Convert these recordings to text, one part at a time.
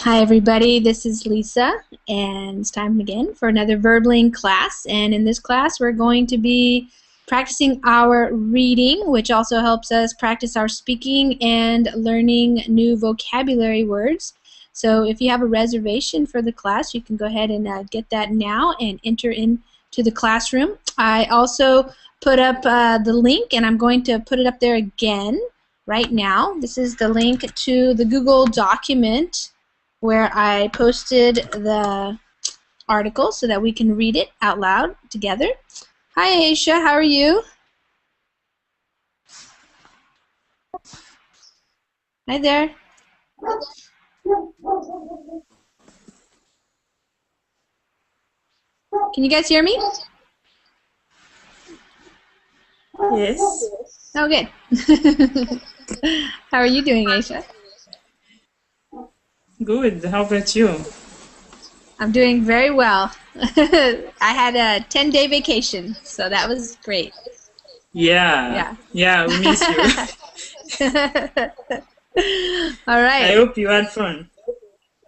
Hi everybody, this is Lisa, and it's time again for another Verbling class. And in this class we're going to be practicing our reading, which also helps us practice our speaking and learning new vocabulary words. So if you have a reservation for the class, you can go ahead and get that now and enter into the classroom. I also put up the link, and I'm going to put it up there again right now. This is the link to the Google document where I posted the article so that we can read it out loud together. Hi Aisha, how are you? Hi there. Can you guys hear me? Yes. Oh, good. How are you doing, Aisha? Good. How about you? I'm doing very well. I had a 10-day vacation, so that was great. Yeah, we miss you. All right. I hope you had fun.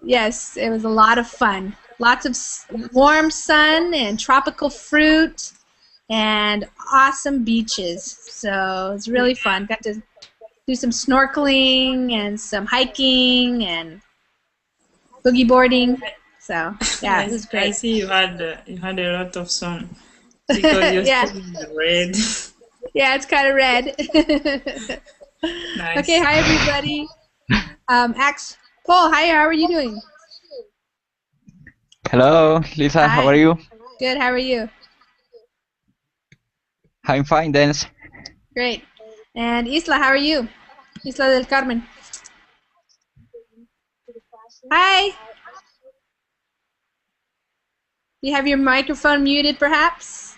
Yes, it was a lot of fun. Lots of warm sun and tropical fruit and awesome beaches. So it was really fun. Got to do some snorkeling and some hiking and boogie boarding. So yeah, it was great. I see you had a lot of sun because you're Yeah. still in the red. Yeah, it's kind of red. Nice. Okay, hi everybody. Paul, hi, how are you doing? Hello, Lisa, Hi. how are you? Good, how are you? I'm fine, thanks. Great. And Isla, how are you? Isla del Carmen. Hi. You have your microphone muted, perhaps?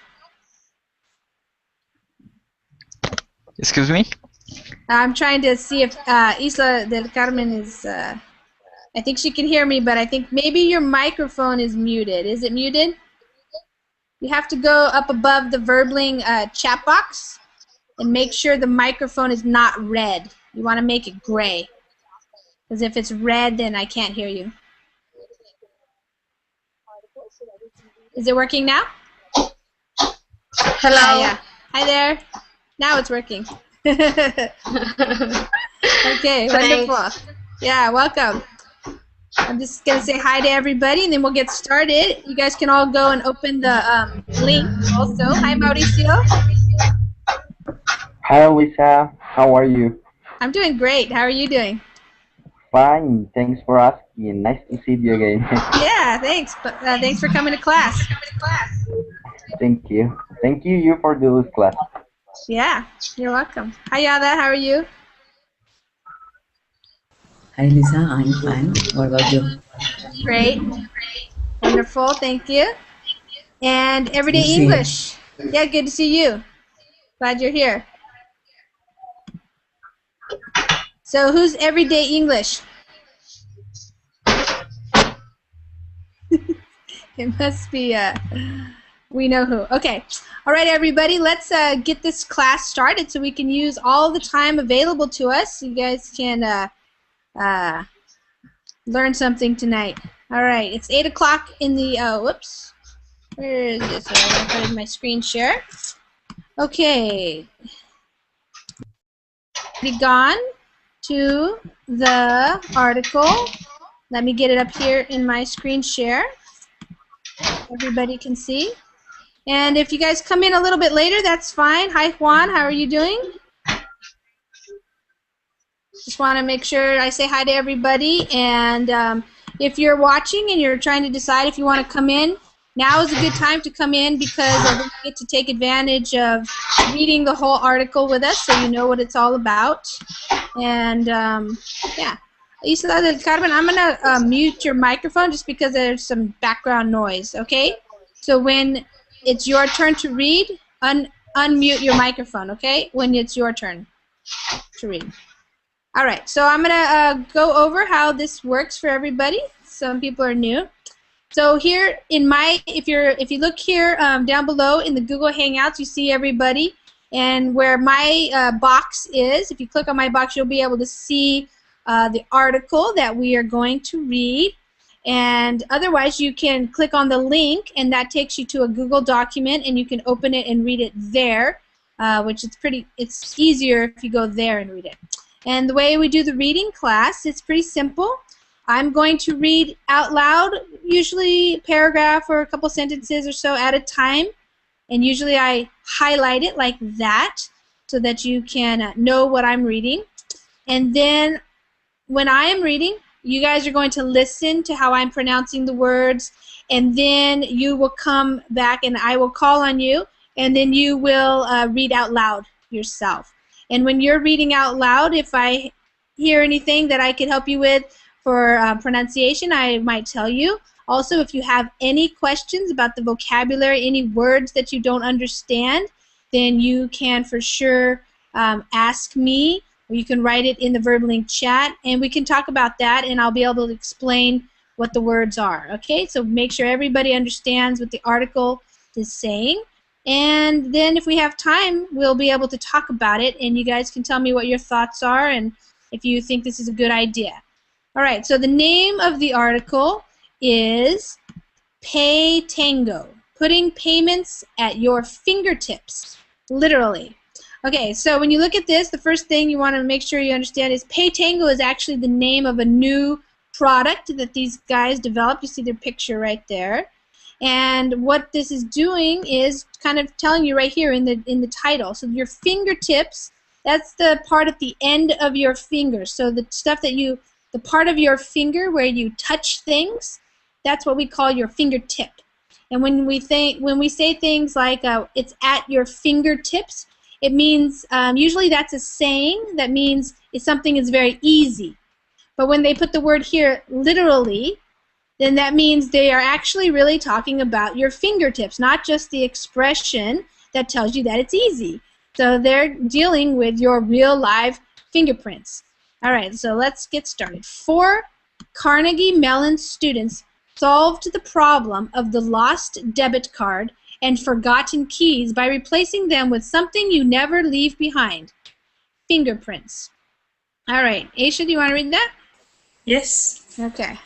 Excuse me? I'm trying to see if Isla del Carmen is, I think she can hear me, but I think maybe your microphone is muted. Is it muted? You have to go up above the Verbling chat box and make sure the microphone is not red. You want to make it gray. Because if it's red, then I can't hear you. Is it working now? Hello. Yeah. Hi there. Now it's working. Okay, wonderful. Yeah, welcome. I'm just going to say hi to everybody, and then we'll get started. You guys can all go and open the link also. Hi, Mauricio. Hi, Lisa. How are you? I'm doing great. How are you doing? Fine. Thanks for asking. Nice to see you again. Yeah, thanks. Thanks for coming to class. Thank you. Thank you for this class. Yeah, you're welcome. Hi, Yada. How are you? Hi, Lisa. I'm fine. What about you? Great. Wonderful. Thank you. And Everyday Good to see you. English. Yeah, good to see you. Glad you're here. So who's Everyday English? It must be, we know who. Okay. All right, everybody, let's get this class started so we can use all the time available to us. You guys can learn something tonight. All right, it's 8 o'clock in the, whoops. Where is this? I'm going to put it in my screen share. Okay. Be gone to the article. Let me get it up here in my screen share. Everybody can see. And if you guys come in a little bit later, that's fine. Hi, Juan. How are you doing? Just want to make sure I say hi to everybody. And if you're watching and you're trying to decide if you want to come in, now is a good time to come in because you get to take advantage of reading the whole article with us so you know what it's all about. And yeah. Isla del Carmen, I'm going to mute your microphone just because there's some background noise, okay? So when it's your turn to read, unmute your microphone, okay? When it's your turn to read. All right, so I'm going to go over how this works for everybody. Some people are new. So here in my, if you look here down below in the Google Hangouts, you see everybody. And where my box is, if you click on my box, you'll be able to see the article that we are going to read. And otherwise, you can click on the link, and that takes you to a Google document, and you can open it and read it there, which it's easier if you go there and read it. And the way we do the reading class, it's pretty simple. I'm going to read out loud, usually a paragraph or a couple sentences or so at a time, and usually I highlight it like that so that you can know what I'm reading. And then when I am reading, you guys are going to listen to how I'm pronouncing the words, and then you will come back and I will call on you, and then you will read out loud yourself. And when you're reading out loud, if I hear anything that I could help you with for pronunciation, I might tell you. Also, if you have any questions about the vocabulary, any words that you don't understand, then you can for sure ask me, or you can write it in the Verbling chat, and we can talk about that, and I'll be able to explain what the words are. Okay, so make sure everybody understands what the article is saying. And then if we have time, we'll be able to talk about it, and you guys can tell me what your thoughts are and if you think this is a good idea. All right, so the name of the article is Pay Tango, putting payments at your fingertips, literally. Okay, so when you look at this, the first thing you want to make sure you understand is Pay Tango is actually the name of a new product that these guys developed. You see their picture right there. And what this is doing is kind of telling you right here in the title. So your fingertips, that's the part at the end of your finger. So the stuff that the part of your finger where you touch things, that's what we call your fingertip. And when we say things like it's at your fingertips, it means usually that's a saying that means something is very easy. But when they put the word here literally, then that means they are actually really talking about your fingertips, not just the expression that tells you that it's easy. So they're dealing with your real live fingerprints. All right, so let's get started. 4 Carnegie Mellon students solved the problem of the lost debit card and forgotten keys by replacing them with something you never leave behind. Fingerprints. All right, Aisha, do you want to read that? Yes. Okay.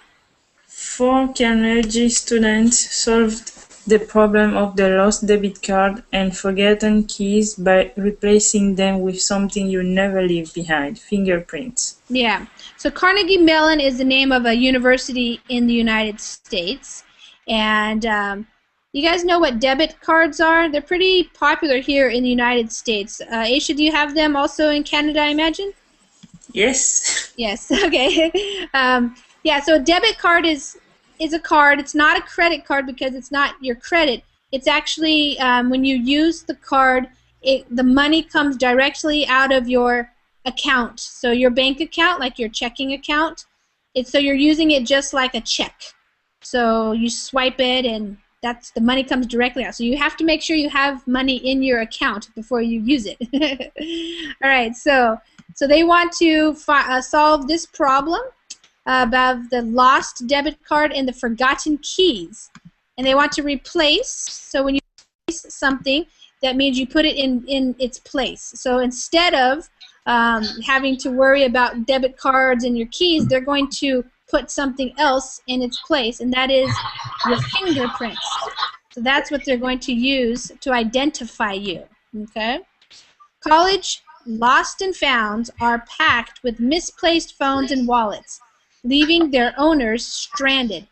4 Carnegie students solved the problem of the lost debit card and forgotten keys by replacing them with something you never leave behind, fingerprints. Yeah. So Carnegie Mellon is the name of a university in the United States. And you guys know what debit cards are? They're pretty popular here in the United States. Aisha, do you have them also in Canada, I imagine? Yes. Yes. Okay. Yeah, so a debit card is a card. It's not a credit card because it's not your credit. It's actually when you use the card, the money comes directly out of your account. So your bank account, like your checking account, so you're using it just like a check. So you swipe it, and the money comes directly out. So you have to make sure you have money in your account before you use it. All right. So they want to solve this problem about the lost debit card and the forgotten keys. And they want to replace, so when you replace something, that means you put it in its place. So instead of having to worry about debit cards and your keys, they're going to put something else in its place, and that is your fingerprints. So that's what they're going to use to identify you. Okay? College lost and founds are packed with misplaced phones and wallets, leaving their owners stranded.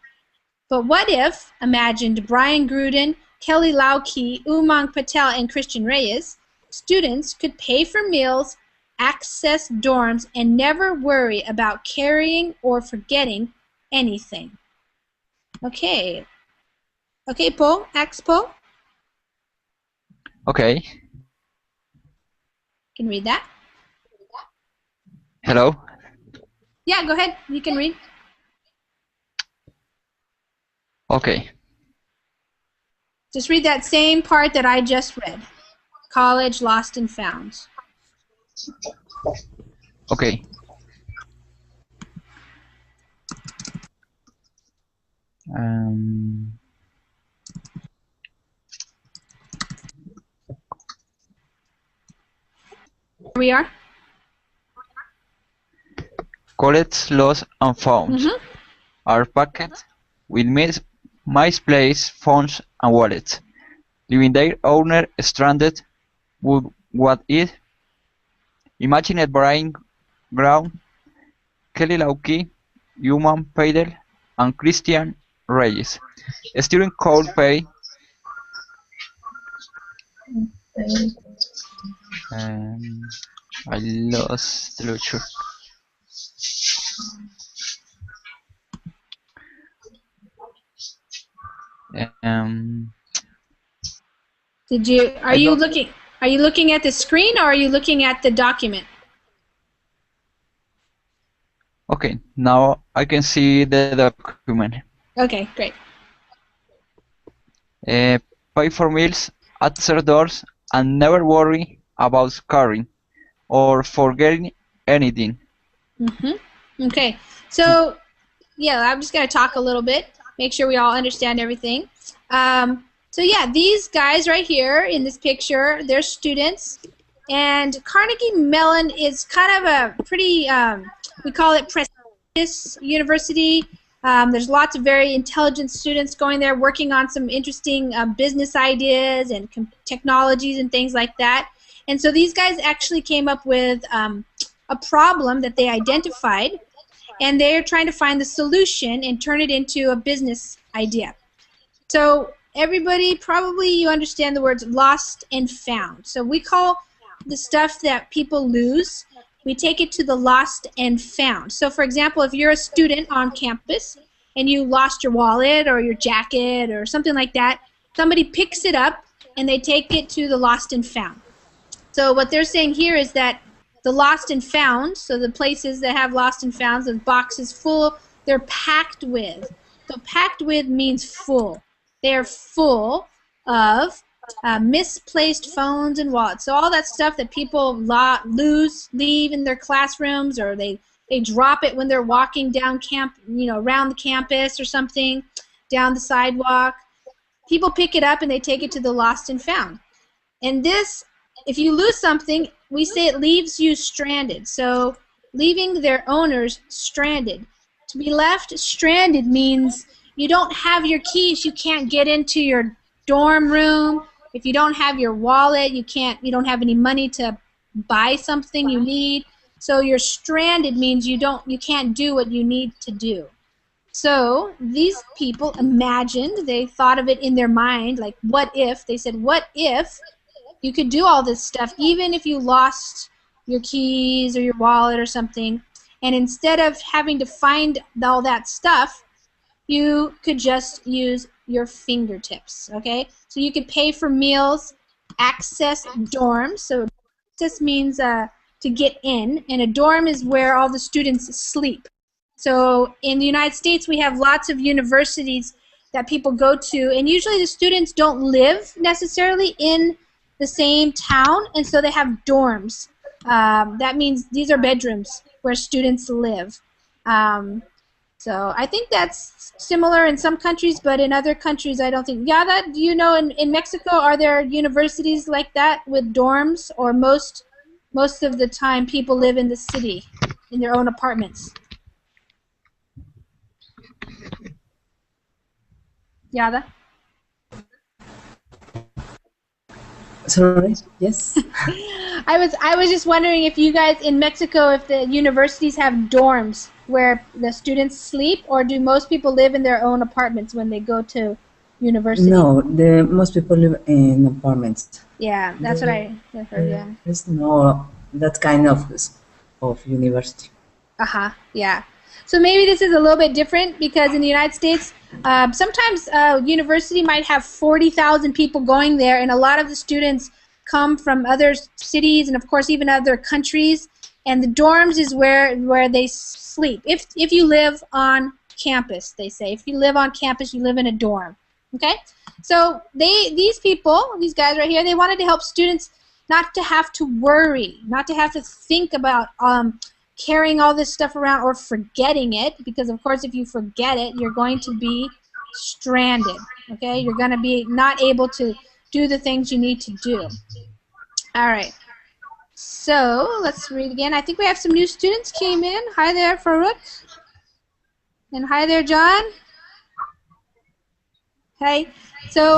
But what if, imagined Brian Gruden, Kelly Lauke, Umang Patel, and Christian Reyes, students could pay for meals, access dorms, and never worry about carrying or forgetting anything? Okay. Okay, Paul. Ask Paul. Okay. Can read that? Hello. Yeah, go ahead. You can read. Okay. Just read that same part that I just read. College lost and found. Okay. Here we are. Collects lost and found are packed with misplaced phones and wallets, leaving their owner stranded. Would what it? Imagine a brain ground, Kelly Lauki, Human Paidel, and Christian Reyes. Steering Coldplay. Um, I lost the lecture. Um, Did you? Are I you don't- looking? Are you looking at the screen or are you looking at the document? okay, now I can see the document. Okay, great. Pay for meals, answer doors, and never worry about carrying or forgetting anything. Okay, so yeah, I'm just going to talk a little bit, make sure we all understand everything. So yeah, these guys right here in this picture, they're students, and Carnegie Mellon is kind of a pretty, we call it prestigious university. There's lots of very intelligent students going there working on some interesting business ideas and technologies and things like that. And so these guys actually came up with a problem that they identified, and they're trying to find the solution and turn it into a business idea. So everybody, probably you understand the words lost and found. So we call the stuff that people lose, we take it to the lost and found. So for example, if you're a student on campus and you lost your wallet or your jacket or something like that, somebody picks it up and they take it to the lost and found. So what they're saying here is that the lost and found, so the places that have lost and found, the boxes full, they're packed with. So packed with means full. They're full of misplaced phones and wallets. So all that stuff that people leave in their classrooms, or they drop it when they're walking down around the campus or something, down the sidewalk. People pick it up and they take it to the lost and found. And this, if you lose something, we say it leaves you stranded. So leaving their owners stranded. To be left stranded means you don't have your keys, you can't get into your dorm room. If you don't have your wallet, you don't have any money to buy something you need. So you're stranded means you can't do what you need to do. So these people imagined, they thought of it in their mind, like what if, they said, what if you could do all this stuff even if you lost your keys or your wallet or something, and instead of having to find all that stuff, you could just use your fingertips, okay? So you could pay for meals, access dorms. So access means to get in, and a dorm is where all the students sleep. So in the United States, we have lots of universities that people go to, and usually the students don't live necessarily in the same town, and so they have dorms. That means these are bedrooms where students live. So I think that's similar in some countries, but in other countries I don't think. Yada, do you know in Mexico, are there universities like that with dorms, or most of the time people live in the city in their own apartments? Yada? Sorry, yes. I was just wondering if you guys in Mexico, if the universities have dorms where the students sleep, or do most people live in their own apartments when they go to university? No, most people live in apartments. Yeah, that's what I heard, yeah. There's no that kind of university. Uh-huh, yeah. So maybe this is a little bit different, because in the United States, sometimes university might have 40,000 people going there, and a lot of the students come from other cities and, of course, even other countries. And the dorms is where they sleep. If you live on campus, they say. If you live on campus, you live in a dorm. Okay? So these guys right here, they wanted to help students not to have to worry, not to have to think about carrying all this stuff around or forgetting it, because of course if you forget it, you're going to be stranded. Okay? You're going to be not able to do the things you need to do. All right. So let's read again. I think we have some new students came in. Hi there, Farouk. And hi there, John. Hey. So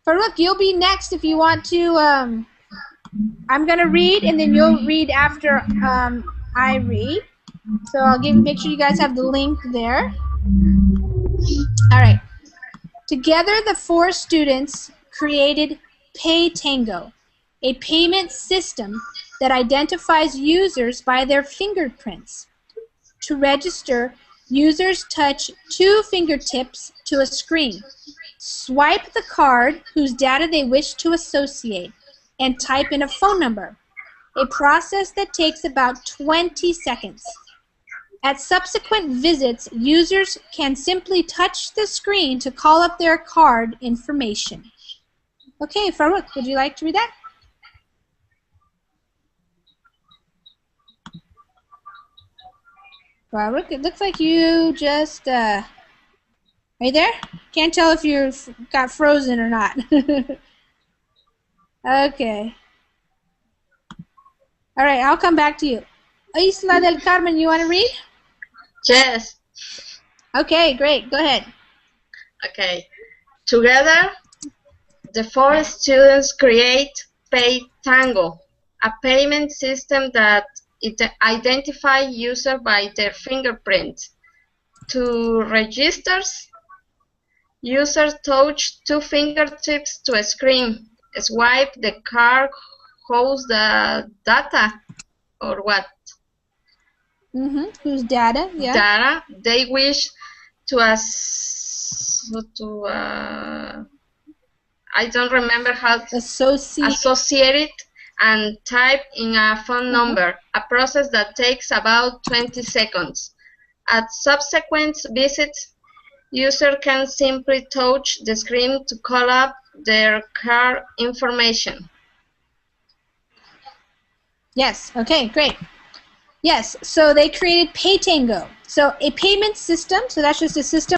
Farouk, you'll be next if you want to. I'm gonna read, and then you'll read after I read. So I'll make sure you guys have the link there. All right. Together, the 4 students created PayTango, a payment system that identifies users by their fingerprints. To register, users touch 2 fingertips to a screen, swipe the card whose data they wish to associate, and type in a phone number, a process that takes about 20 seconds. At subsequent visits, users can simply touch the screen to call up their card information. Okay, Farouk, would you like to read that? Farouk, it looks like you just, are you there? Can't tell if you got frozen or not. Okay. All right, I'll come back to you. Isla del Carmen, you want to read? Yes. Okay, great. Go ahead. Okay. Together, the 4 students create PayTango, a payment system that identifies users by their fingerprints. To register, users touch 2 fingertips to a screen, swipe the card, holds the data, or what? Whose data? Yeah. Data they wish to I don't remember how to associate it, and type in a phone number, a process that takes about 20 seconds. At subsequent visits, user can simply touch the screen to call up their card information. Yes. Okay, great. Yes, so they created PayTango. So a payment system, so that's just a system.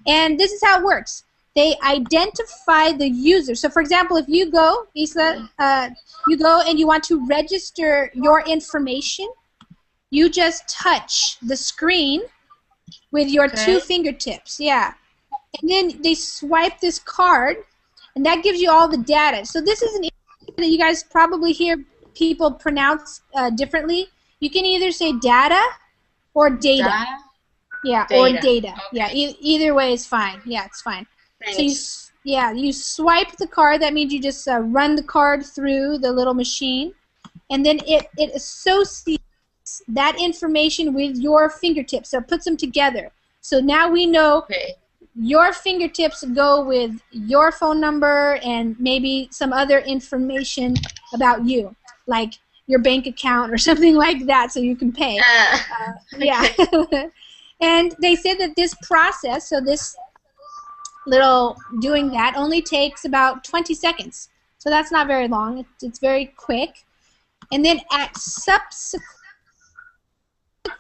And this is how it works. They identify the user. So for example, if you go, Isla, you go and you want to register your information, you just touch the screen with your 2 fingertips. Yeah. And then they swipe this card, and that gives you all the data. So this is an issue that you guys probably hear people pronounce differently. You can either say data or data. Yeah, data. Or data. Okay. Yeah, either way is fine. Yeah, it's fine. Thanks. So you swipe the card. That means you just run the card through the little machine, and then it associates that information with your fingertips. So it puts them together. So now we know your fingertips go with your phone number and maybe some other information about you, like your bank account or something like that, so you can pay. Yeah. And they said that this process, so this little doing that, only takes about 20 seconds. So that's not very long. It's very quick. And then at subsequent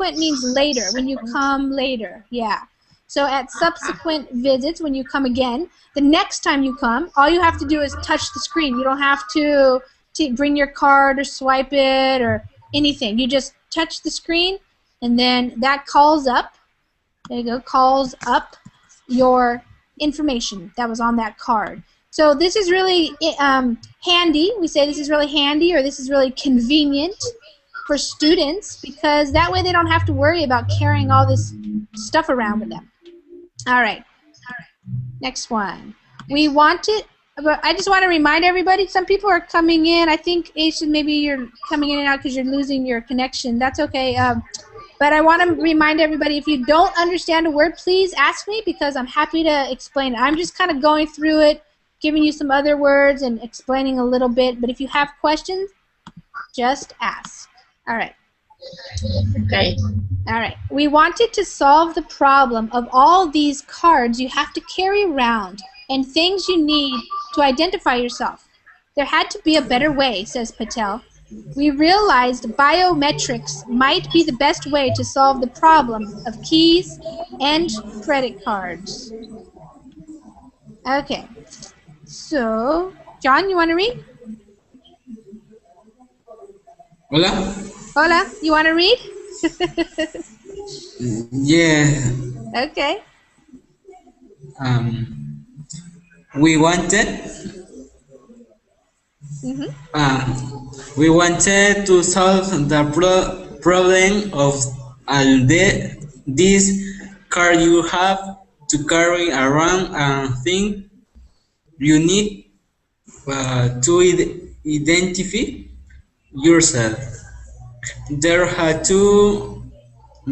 means later, when you come later. Yeah. So at subsequent visits, when you come again, the next time you come, all you have to do is touch the screen. You don't have to bring your card or swipe it or anything. You just touch the screen, and then that calls up. There you go, calls up your information that was on that card. So this is really handy. We say this is really handy, or this is really convenient for students, because that way they don't have to worry about carrying all this stuff around with them. All right. Next one. We wanted, I just want to remind everybody, some people are coming in. I think, Asian, maybe you're coming in and out because you're losing your connection. That's okay. But I want to remind everybody, if you don't understand a word, please ask me, because I'm happy to explain it. I'm just kind of going through it, giving you some other words and explaining a little bit. But if you have questions, just ask. All right. Okay. All right. We wanted to solve the problem of all these cards you have to carry around and things you need to identify yourself. There had to be a better way, says Patel. We realized biometrics might be the best way to solve the problem of keys and credit cards. Okay. So, John, you want to read? Hola? Hola, you want to read? Yeah. Okay. We wanted we wanted to solve the problem of all this car you have to carry around and think you need to identify yourself. There had to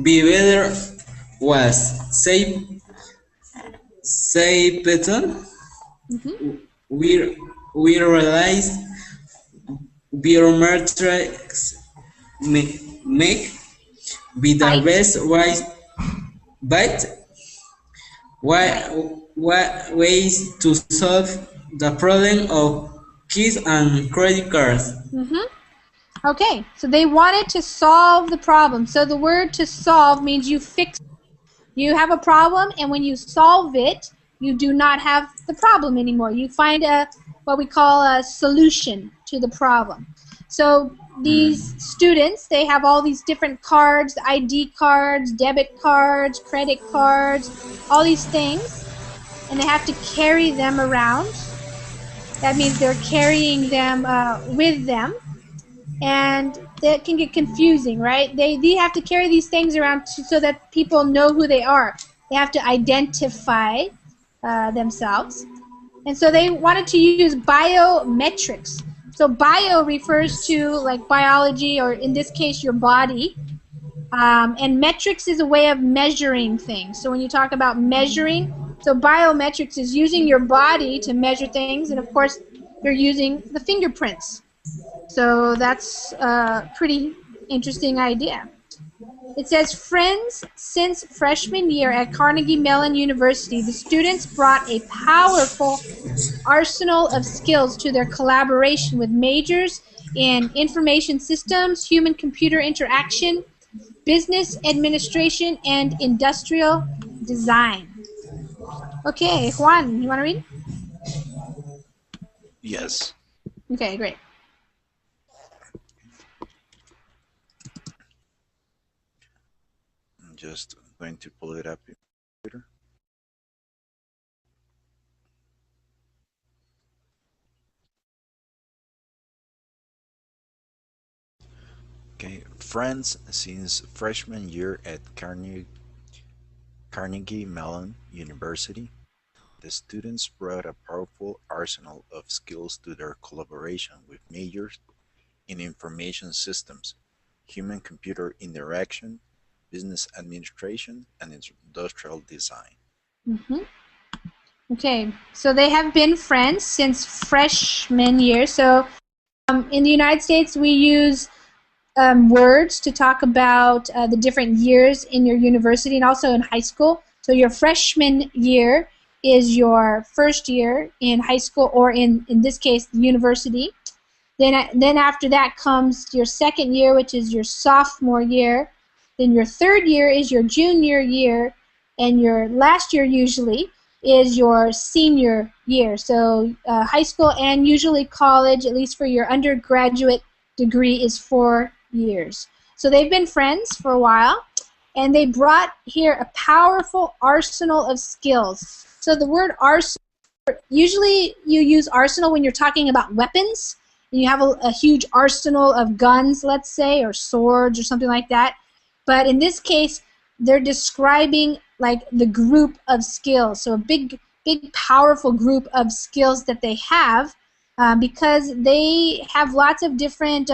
be better was say pattern. We we realized biometrics make be the Bite. best way, but Bite. what ways to solve the problem of keys and credit cards. Okay, so they wanted to solve the problem. So the word to solve means you fix. You have a problem, and when you solve it, you do not have the problem anymore. You find what we call a solution to the problem. So these students, they have all these different cards, ID cards, debit cards, credit cards, all these things, and they have to carry them around. That means they're carrying them with them, and that can get confusing, right? They have to carry these things around so that people know who they are. They have to identify themselves. And so they wanted to use biometrics. So bio refers to like biology, or in this case your body. And metrics is a way of measuring things. So when you talk about measuring, so biometrics is using your body to measure things, and of course you're using the fingerprints. So that's a pretty interesting idea. It says, friends, since freshman year at Carnegie Mellon University, the students brought a powerful arsenal of skills to their collaboration with majors in information systems, human-computer interaction, business administration, and industrial design. Okay, Juan, you want to read? Yes. Okay, great. I'm just going to pull it up in the computer. Okay, friends, since freshman year at Carnegie Mellon University, the students brought a powerful arsenal of skills to their collaboration with majors in information systems, human-computer interaction, business administration, and industrial design. Okay, so they have been friends since freshman year. So in the United States, we use words to talk about the different years in your university and also in high school. So your freshman year is your first year in high school, or in this case, the university. Then after that comes your second year, which is your sophomore year. Then your third year is your junior year, and your last year usually is your senior year. So high school and usually college, at least for your undergraduate degree, is 4 years. So they've been friends for a while, and they brought here a powerful arsenal of skills. So the word arsenal, usually you use arsenal when you're talking about weapons. You have a huge arsenal of guns, let's say, or swords or something like that. But in this case, they're describing like the group of skills. So a big, powerful group of skills that they have because they have lots of different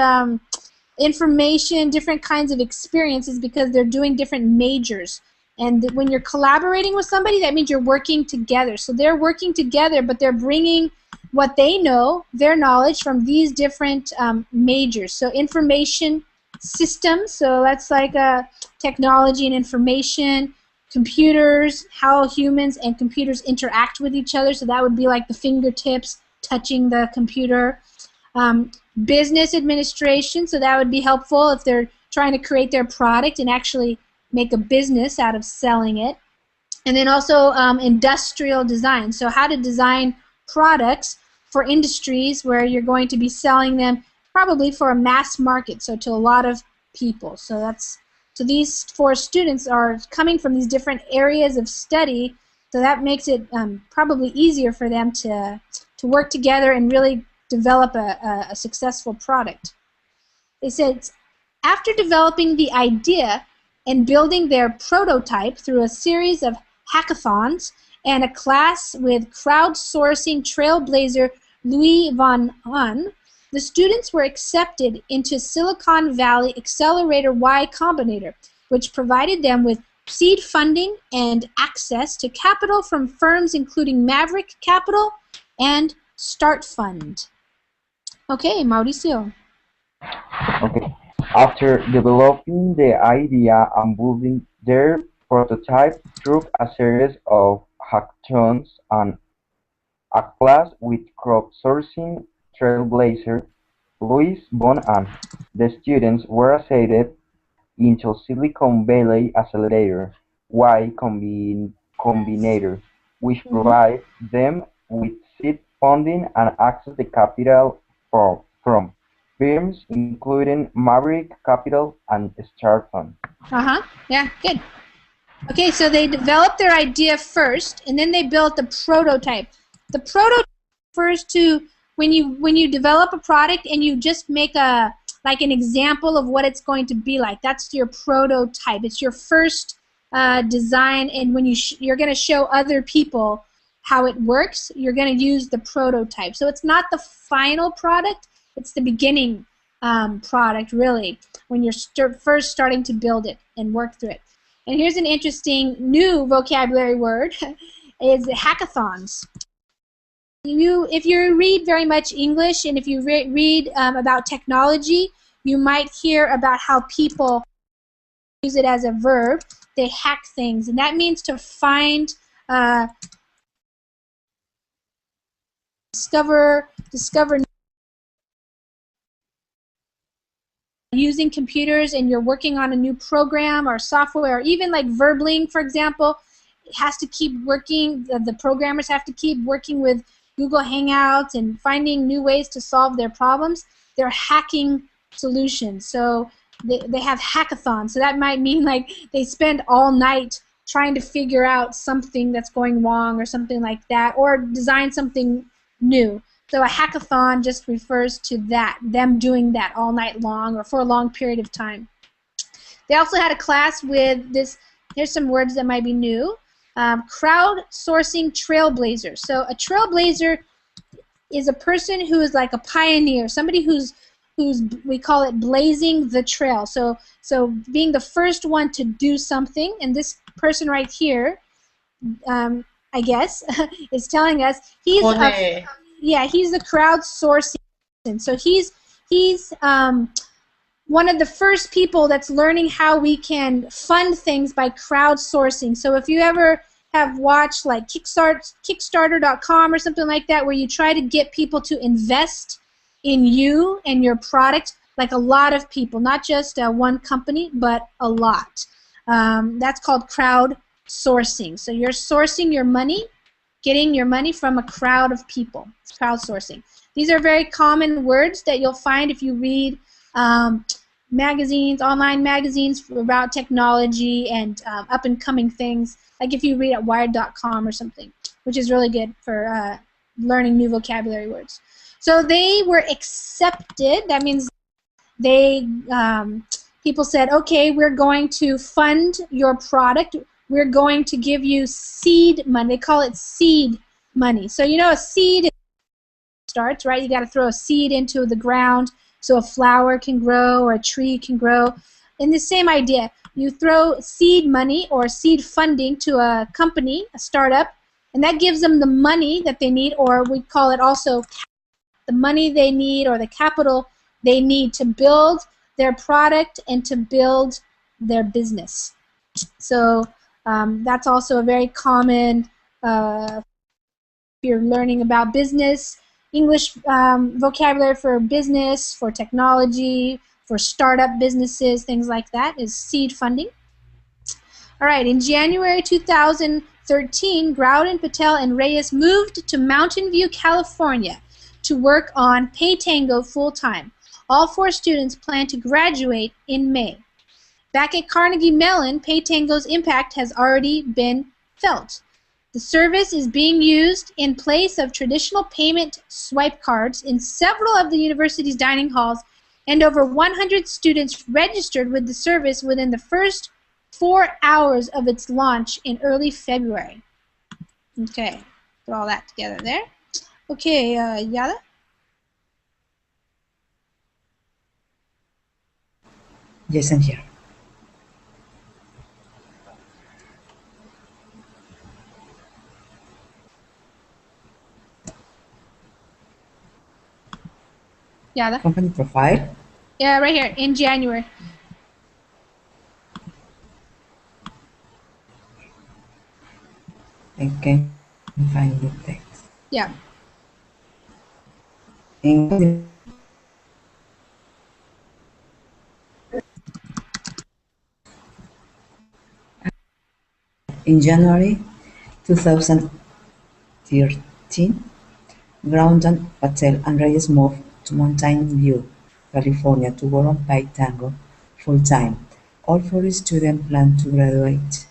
information, different kinds of experiences because they're doing different majors. And when you're collaborating with somebody, that means you're working together. So they're working together, but they're bringing what they know, their knowledge, from these different majors. So information systems, so that's like technology and information, computers, how humans and computers interact with each other. So that would be like the fingertips touching the computer. Business administration, so that would be helpful if they're trying to create their product and actually make a business out of selling it. And then also industrial design, so how to design products for industries where you're going to be selling them probably for a mass market, so to a lot of people. So these 4 students are coming from these different areas of study, so that makes it probably easier for them to work together and really develop a successful product. They said, after developing the idea and building their prototype through a series of hackathons and a class with crowdsourcing trailblazer Louis Van Hun, the students were accepted into Silicon Valley Accelerator Y Combinator, which provided them with seed funding and access to capital from firms including Maverick Capital and Start Fund. Okay, Mauricio. Okay. After developing the idea and building their prototype through a series of hackathons and a class with crowdsourcing trailblazer Louis Von Ahn, the students were accepted into Silicon Valley Accelerator Y Combinator, which provides them with seed funding and access to capital from firms including Maverick Capital and Start Fund. Yeah, good. Okay, so they developed their idea first, and then they built the prototype. The prototype refers to when you develop a product and you just make an example of what it's going to be like. That's your prototype. It's your first design, and when you're going to show other people how it works, you're going to use the prototype. So it's not the final product. It's the beginning product, really, when you're first starting to build it and work through it. And here's an interesting new vocabulary word, is hackathons. If you read very much English and if you read about technology, you might hear about how people use it as a verb. They hack things, and that means to find, discover using computers, and you're working on a new program or software, or even like Verbling, for example, it has to keep working. The programmers have to keep working with Google Hangouts and finding new ways to solve their problems. They're hacking solutions. So they have hackathons. So that might mean like they spend all night trying to figure out something that's going wrong or something like that, or design something new. So a hackathon just refers to that, them doing that all night long or for a long period of time. They also had a class with this, here's some words that might be new, crowdsourcing trailblazer. So a trailblazer is a person who is like a pioneer, somebody who's we call it blazing the trail. So being the first one to do something, and this person right here, I guess, is telling us he's the crowdsourcing. So he's one of the first people that's learning how we can fund things by crowdsourcing. So if you ever have watched like Kickstarter.com or something like that, where you try to get people to invest in you and your product, like a lot of people, not just one company, but a lot. That's called crowdsourcing. So you're sourcing your money, getting your money from a crowd of people. It's crowdsourcing. These are very common words that you'll find if you read magazines, online magazines about technology and up-and-coming things, like if you read at Wired.com or something, which is really good for learning new vocabulary words. So they were accepted. That means people said, okay, we're going to fund your product. We're going to give you seed money. They call it seed money. So you know a seed starts, right? You got to throw a seed into the ground so a flower can grow or a tree can grow. And the same idea. You throw seed money or seed funding to a company, a startup, and that gives them the money that they need, or we call it also the money they need or the capital they need to build their product and to build their business. So that's also a very common, if you're learning about business, English vocabulary for business, for technology, for startup businesses, things like that, is seed funding. All right, in January 2013, Groudon, Patel, and Reyes moved to Mountain View, California to work on PayTango full-time. All 4 students plan to graduate in May. Back at Carnegie Mellon, PayTango's impact has already been felt. The service is being used in place of traditional payment swipe cards in several of the university's dining halls, and over 100 students registered with the service within the first 4 hours of its launch in early February. Okay, put all that together there. Okay, Yada? Yes, I'm here. Yada? Company profile. Yeah, right here, in January. I can find the text. Yeah. In January 2013, Groundan, Patel, and Reyes moved to Mountain View, California to work on PayTango full-time. All 4 students plan to graduate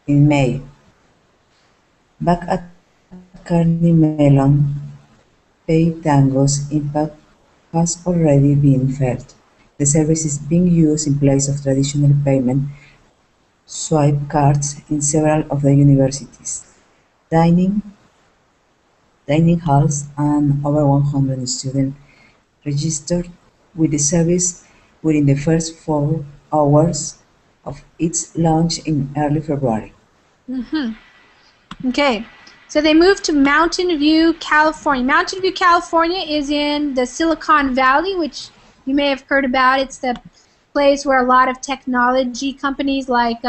in May. Back at Carnegie Mellon, PayTango's impact has already been felt. The service is being used in place of traditional payment swipe cards in several of the university's dining halls, and over 100 students registered with the service within the first 4 hours of its launch in early February. Okay, so they moved to Mountain View, California. Mountain View, California is in the Silicon Valley, which you may have heard about. It's the place where a lot of technology companies like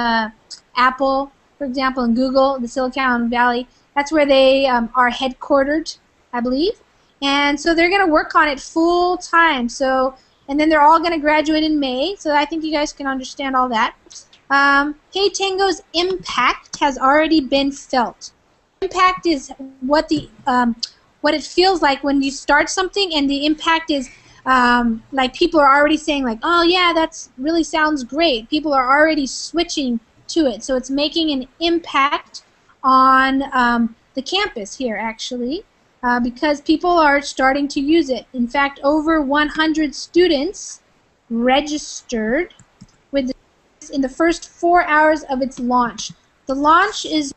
Apple, for example, and Google, the Silicon Valley, that's where they are headquartered, I believe. And so they're going to work on it full time. So, and then they're all going to graduate in May. So I think you guys can understand all that. PayTango's impact has already been felt. Impact is what it feels like when you start something, and the impact is like people are already saying like, oh yeah, that's really sounds great. People are already switching to it, so it's making an impact on the campus here actually, because people are starting to use it. In fact, over 100 students registered with in the first 4 hours of its launch. The launch is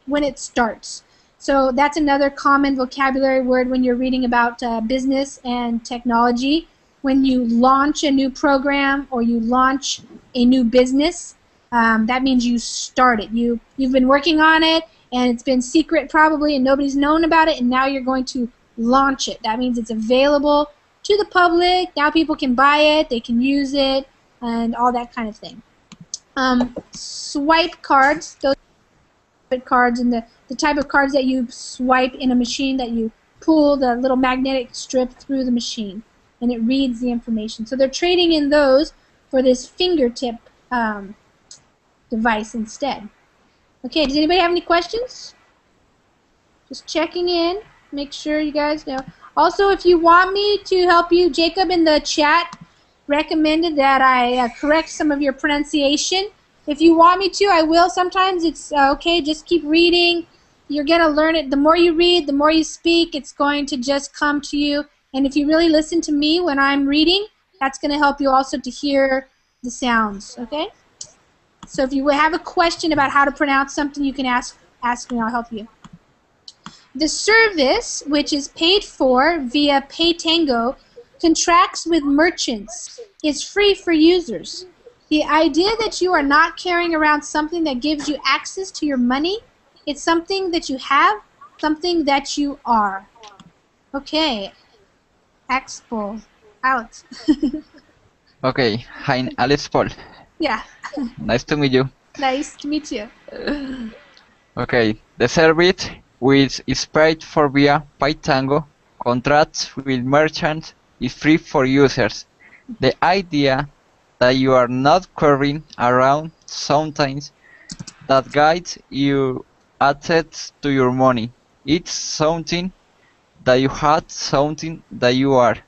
when it starts. So that's another common vocabulary word when you're reading about business and technology. When you launch a new program or you launch a new business, that means you start it. You've been working on it, and it's been secret probably, and nobody's known about it, and now you're going to launch it. That means it's available to the public. Now people can buy it, they can use it, and all that kind of thing. Swipe cards, those cards, and the type of cards that you swipe in a machine, that you pull the little magnetic strip through the machine and it reads the information. So they're trading in those for this fingertip device instead. Okay, does anybody have any questions? Just checking in, make sure you guys know. Also, if you want me to help you, Jacob in the chat recommended that I correct some of your pronunciation. If you want me to, I will. Sometimes it's okay, just keep reading. You're going to learn it. The more you read, the more you speak, it's going to just come to you. And if you really listen to me when I'm reading, that's going to help you also to hear the sounds, okay? So if you have a question about how to pronounce something, you can ask me, I'll help you. The service, which is paid for via PayTango, contracts with merchants, is free for users. The idea that you are not carrying around something that gives you access to your money, it's something that you have, something that you are. Okay, Expo, Alex. Okay, hi, Alex Paul. Yeah. Nice to meet you. Nice to meet you. Okay, the service, which is paid for via PayTango, contracts with merchants, is free for users. The idea that you are not carrying around something that guides you access to your money. It's something that you had, something that you are.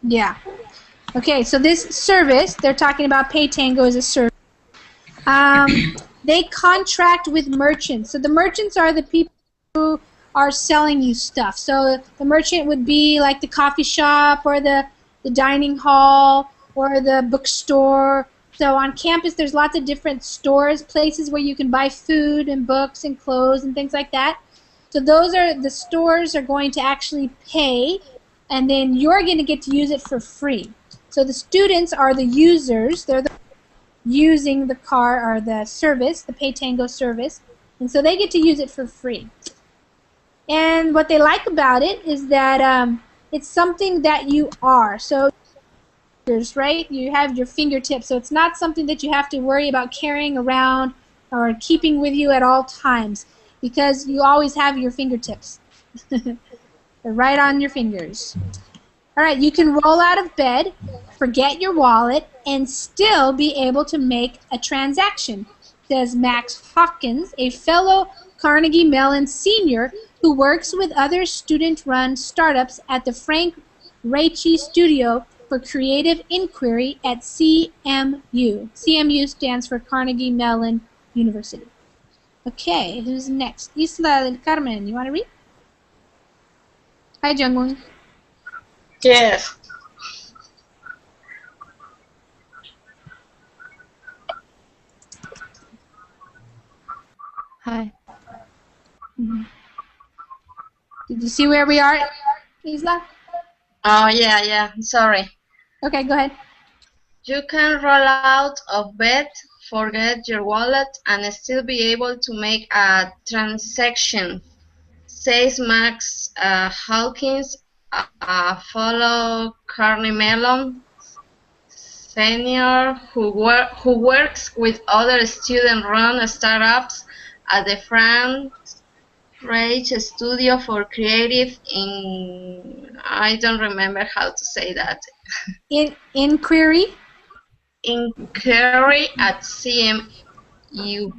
Yeah. Okay, so this service, they're talking about PayTango as a service. They contract with merchants. So the merchants are the people who are selling you stuff. So the merchant would be like the coffee shop or the dining hall or the bookstore. So on campus there's lots of different stores, places where you can buy food and books and clothes and things like that. So those are the stores are going to actually pay, and then you're going to get to use it for free. So the students are the users. They're the using the car or the service, the PayTango service, and so they get to use it for free. And what they like about it is that it's something that you are. So, right? You have your fingertips, so it's not something that you have to worry about carrying around or keeping with you at all times, because you always have your fingertips. They're right on your fingers. All right, you can roll out of bed, forget your wallet, and still be able to make a transaction, says Max Hawkins, a fellow Carnegie Mellon senior who works with other student-run startups at the Frank Raichi Studio for Creative Inquiry at CMU. CMU stands for Carnegie Mellon University. Okay, who's next? Isla del Carmen, you want to read? Hi, Jungwon. Yes. Hi. Did you see where we are, Isla? Oh, yeah, sorry. Okay, go ahead. You can roll out of bed, forget your wallet, and still be able to make a transaction, says Max Hawkins, a fellow Carnegie Mellon senior who works with other student-run startups at the Frank Raichi Studio for Creative I don't remember how to say that. Inquiry? Inquiry at CMU.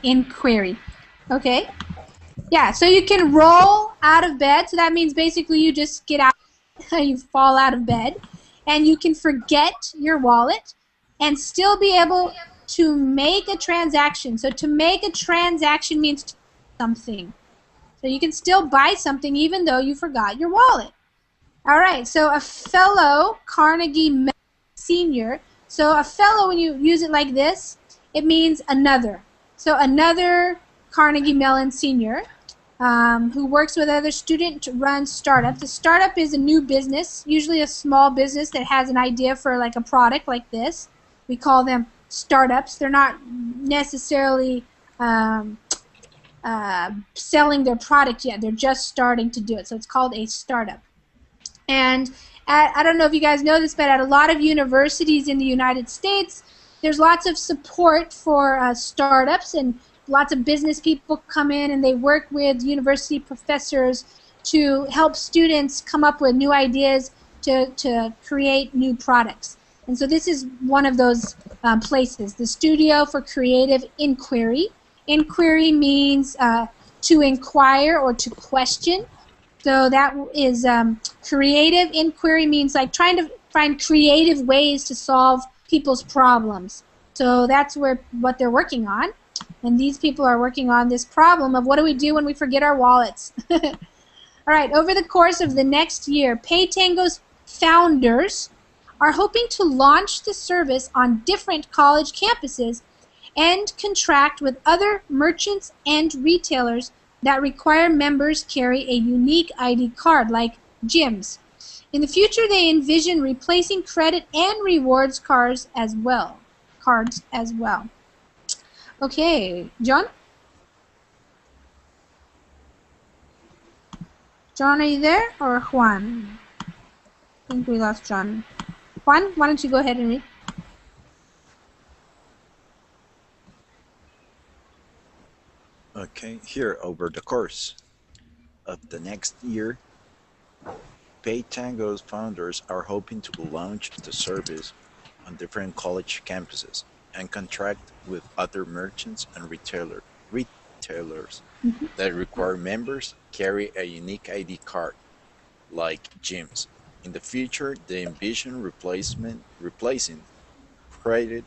Inquiry. Okay. Yeah, so you can roll out of bed. So that means basically you just get out, you fall out of bed, and you can forget your wallet and still be able to make a transaction. So to make a transaction means to buy something. So you can still buy something even though you forgot your wallet. All right, so a fellow Carnegie Mellon senior. So a fellow, when you use it like this, it means another. So another Carnegie Mellon senior who works with other student-run startups. A startup is a new business, usually a small business that has an idea for like a product like this. We call them startups. They're not necessarily selling their product yet. They're just starting to do it. So it's called a startup. And I don't know if you guys know this, but at a lot of universities in the United States, there's lots of support for startups, and lots of business people come in and they work with university professors to help students come up with new ideas to create new products. And so this is one of those places, the Studio for Creative Inquiry. Inquiry means to inquire or to question. So that is creative inquiry means like trying to find creative ways to solve people's problems. So that's what they're working on. And these people are working on this problem of what do we do when we forget our wallets. All right, over the course of the next year, PayTango's founders are hoping to launch the service on different college campuses and contract with other merchants and retailers that require members carry a unique ID card, like gyms. In the future, they envision replacing credit and rewards cards as well. Okay, John? John, are you there? Or Juan? I think we lost John. Juan, why don't you go ahead and read? Okay, here over the course of the next year, PayTango's founders are hoping to launch the service on different college campuses and contract with other merchants and retailers that require members carry a unique ID card, like gyms. In the future, they envision replacing credit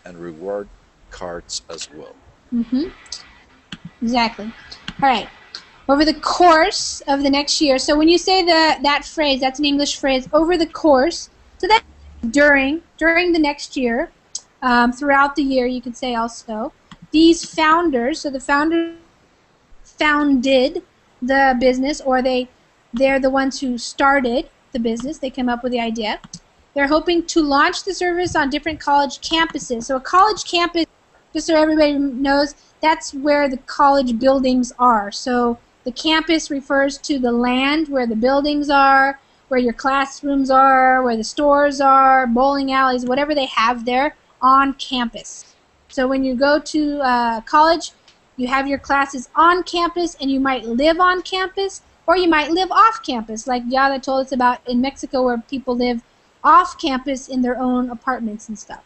and reward cards as well. Exactly. All right. Over the course of the next year. So when you say that phrase, that's an English phrase. Over the course. So that during the next year, throughout the year, you could say also. These founders. So the founders founded the business, or they're the ones who started the business. They came up with the idea. They're hoping to launch the service on different college campuses. So a college campus, just so everybody knows, that's where the college buildings are. So the campus refers to the land where the buildings are, where your classrooms are, where the stores are, bowling alleys, whatever they have there on campus. So when you go to college, you have your classes on campus, and you might live on campus, or you might live off campus, like Yada told us about in Mexico, where people live off campus in their own apartments and stuff.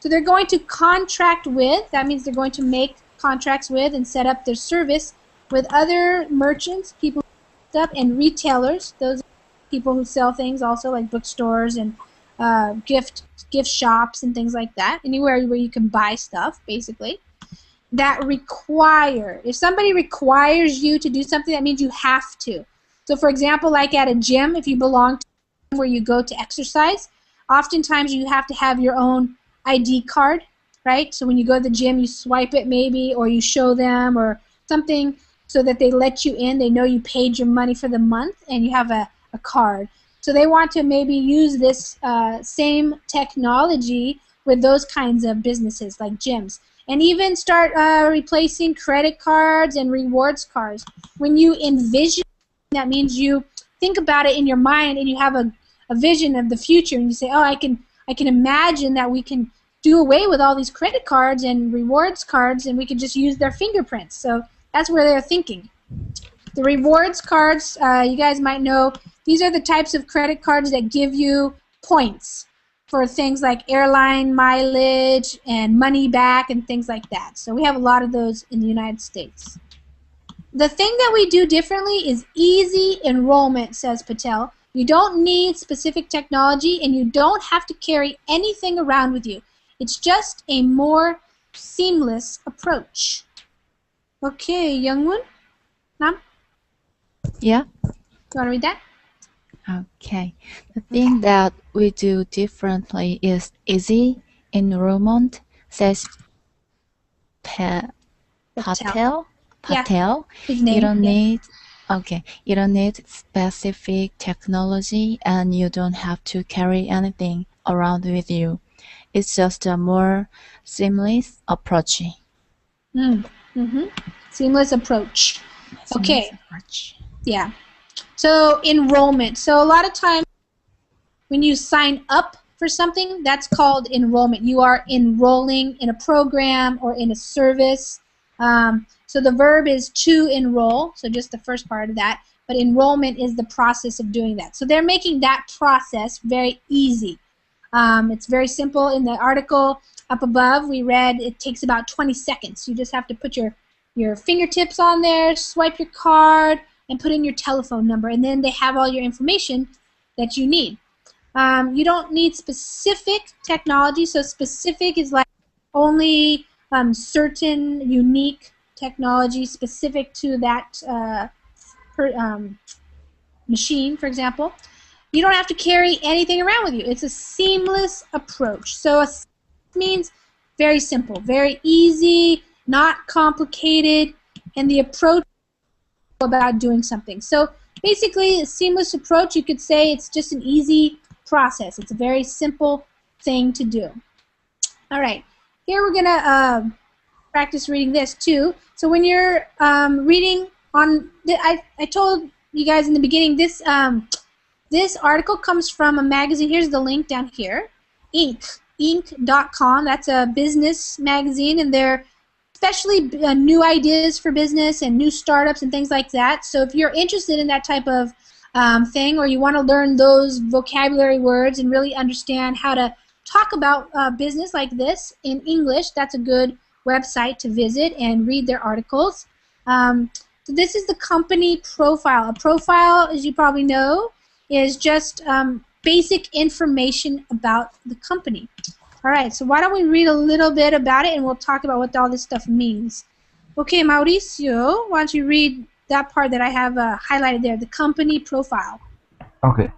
So they're going to contract with, that means they're going to make contracts with and set up their service with other merchants, people who up, and retailers. Those are people who sell things also, like bookstores and gift shops and things like that. Anywhere where you can buy stuff, basically. That require. If somebody requires you to do something, that means you have to. So for example, like at a gym, if you belong to a gym where you go to exercise, oftentimes you have to have your own ID card, right? So when you go to the gym, you swipe it maybe, or you show them or something so that they let you in. They know you paid your money for the month and you have a card. So they want to maybe use this same technology with those kinds of businesses like gyms. And even start replacing credit cards and rewards cards. When you envision, that means you think about it in your mind and you have a vision of the future, and you say, oh, I can imagine that we can do away with all these credit cards and rewards cards, and we could just use their fingerprints. So that's where they're thinking. The rewards cards, you guys might know, these are the types of credit cards that give you points for things like airline mileage and money back and things like that. So we have a lot of those in the United States. The thing that we do differently is easy enrollment, says Patel. You don't need specific technology, and you don't have to carry anything around with you. It's just a more seamless approach. Okay, Youngwon? Nam? Yeah. You want to read that? Okay. The thing that we do differently is easy enrollment, says Patel. Yeah, his You name. don't need you don't need specific technology, and you don't have to carry anything around with you. It's just a more seamless approach. Seamless approach. Okay. Seamless approach. Yeah. So enrollment. So a lot of times when you sign up for something, that's called enrollment. You are enrolling in a program or in a service. So the verb is to enroll, so just the first part of that. But enrollment is the process of doing that. So they're making that process very easy. It's very simple. In the article up above, we read it takes about 20 seconds. You just have to put your fingertips on there, swipe your card, and put in your telephone number, and then they have all your information that you need. You don't need specific technology, so specific is like only certain unique technology specific to that machine, for example. You don't have to carry anything around with you. It's a seamless approach. So a means very simple, very easy, not complicated, and the approach about doing something. So basically, a seamless approach, you could say it's just an easy process. It's a very simple thing to do. All right, here we're going to practice reading this too. So when you're reading on, I told you guys in the beginning, this article comes from a magazine. Here's the link down here, Inc.com. That's a business magazine, and they're especially new ideas for business and new startups and things like that. So if you're interested in that type of thing, or you want to learn those vocabulary words and really understand how to talk about business like this in English, that's a good website to visit and read their articles. So this is the company profile. A profile, as you probably know, is just basic information about the company. All right, so why don't we read a little bit about it, and we'll talk about what all this stuff means. Okay, Mauricio, why don't you read that part that I have highlighted there, the company profile. Okay.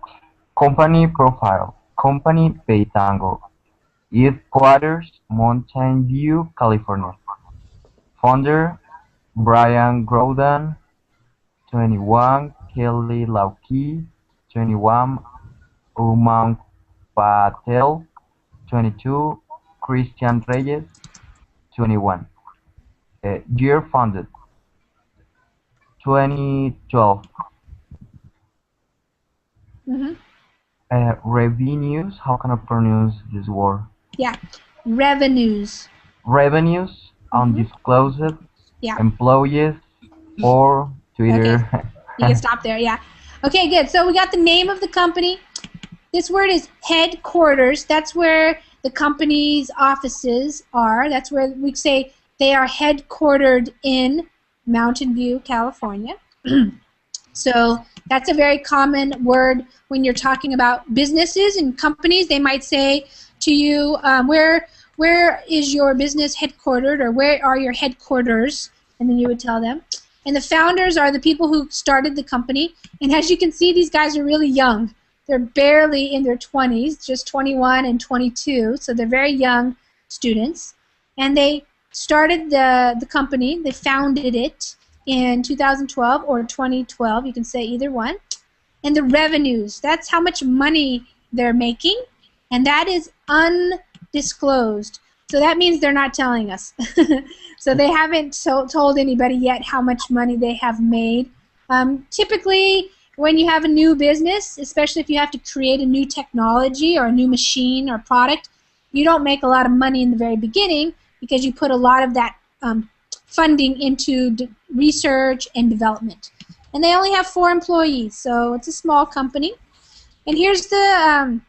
Company profile. Company Paytango. Headquarters, Mountain View, California. Founder, Brian Grodan. 21, Kelly Lauki. 21, Umang Patel. 22, Christian Reyes. 21. Year founded, 2012. Revenues, how can I pronounce this word? Yeah, revenues. Revenues, undisclosed, yeah. Employees, or Twitter. Okay, you can stop there, yeah. Okay, good. So we got the name of the company. This word is headquarters. That's where the company's offices are. That's where we say they are headquartered in Mountain View, California. So that's a very common word when you're talking about businesses and companies. They might say to you, where is your business headquartered, or where are your headquarters? And then you would tell them. And the founders are the people who started the company. And as you can see, these guys are really young. They're barely in their 20s, just 21 and 22. So they're very young students. And they started the company. They founded it in 2012 or 2012. You can say either one. And the revenues, that's how much money they're making. And that is undisclosed. So that means they're not telling us. So they haven't told anybody yet how much money they have made. Typically, when you have a new business, especially if you have to create a new technology or a new machine or product, you don't make a lot of money in the very beginning because you put a lot of that funding into research and development. And they only have 4 employees, so it's a small company. And here's the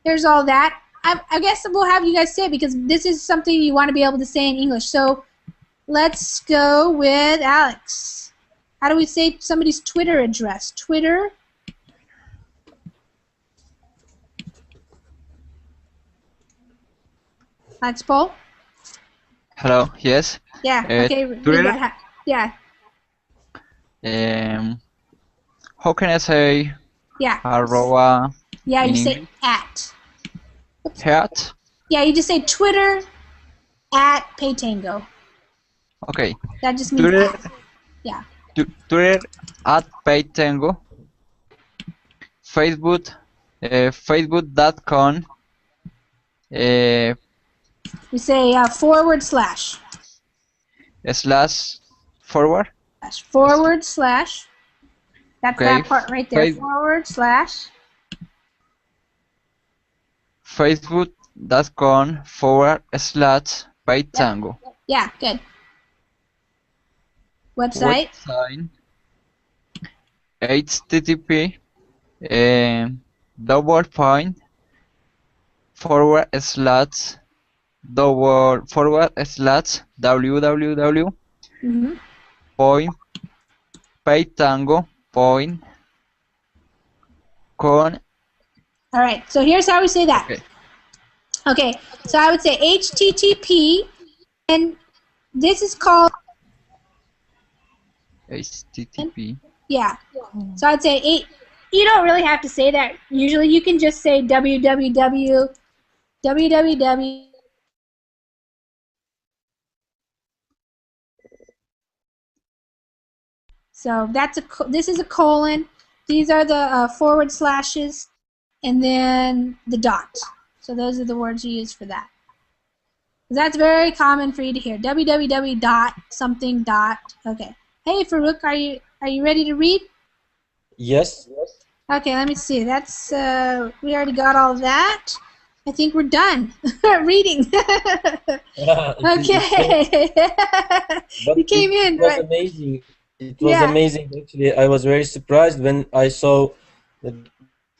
here's all that. I guess we'll have you guys say it because this is something you want to be able to say in English. So let's go with Alex. How do we say somebody's Twitter address? Twitter. Alex Paul? Hello, yes. Yeah, okay. Twitter. Yeah. How can I say arroba? Yeah, you say at. At? Yeah, you just say Twitter at Paytango. Okay. That just means Twitter, at. Yeah. Twitter at Paytango. Facebook, facebook.com. We say //. /forward. // That's okay. that part right there. // facebook.com/Paytango. Yeah, good. Website? HTTP //www .paytango.com. All right, so here's how we say that. Okay, so I would say HTTP, and this is called HTTP. Yeah. So I'd say you don't really have to say that. Usually you can just say www. So this is a colon. These are the // and then the dot. So those are the words you use for that. That's very common for you to hear. www.something. Okay. Hey, Farouk, are you ready to read? Yes. Okay, let me see. That's we already got all that. I think we're done reading. Okay. You came in. It was amazing. It was amazing. Actually, I was very surprised when I saw that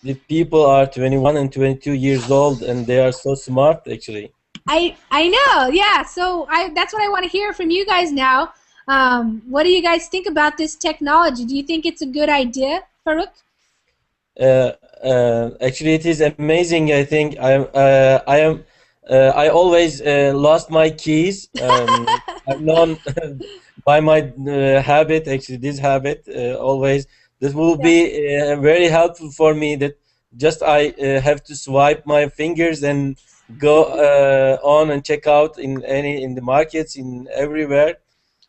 the people are 21 and 22 years old, and they are so smart. Actually. I know. Yeah. So that's what I want to hear from you guys now. What do you guys think about this technology? Do you think it's a good idea, Farouk? Actually, it is amazing. I think I always lost my keys. I'm known by my habit. Actually, this habit always. This will be very helpful for me. That just I have to swipe my fingers and go on and check out in the markets in everywhere.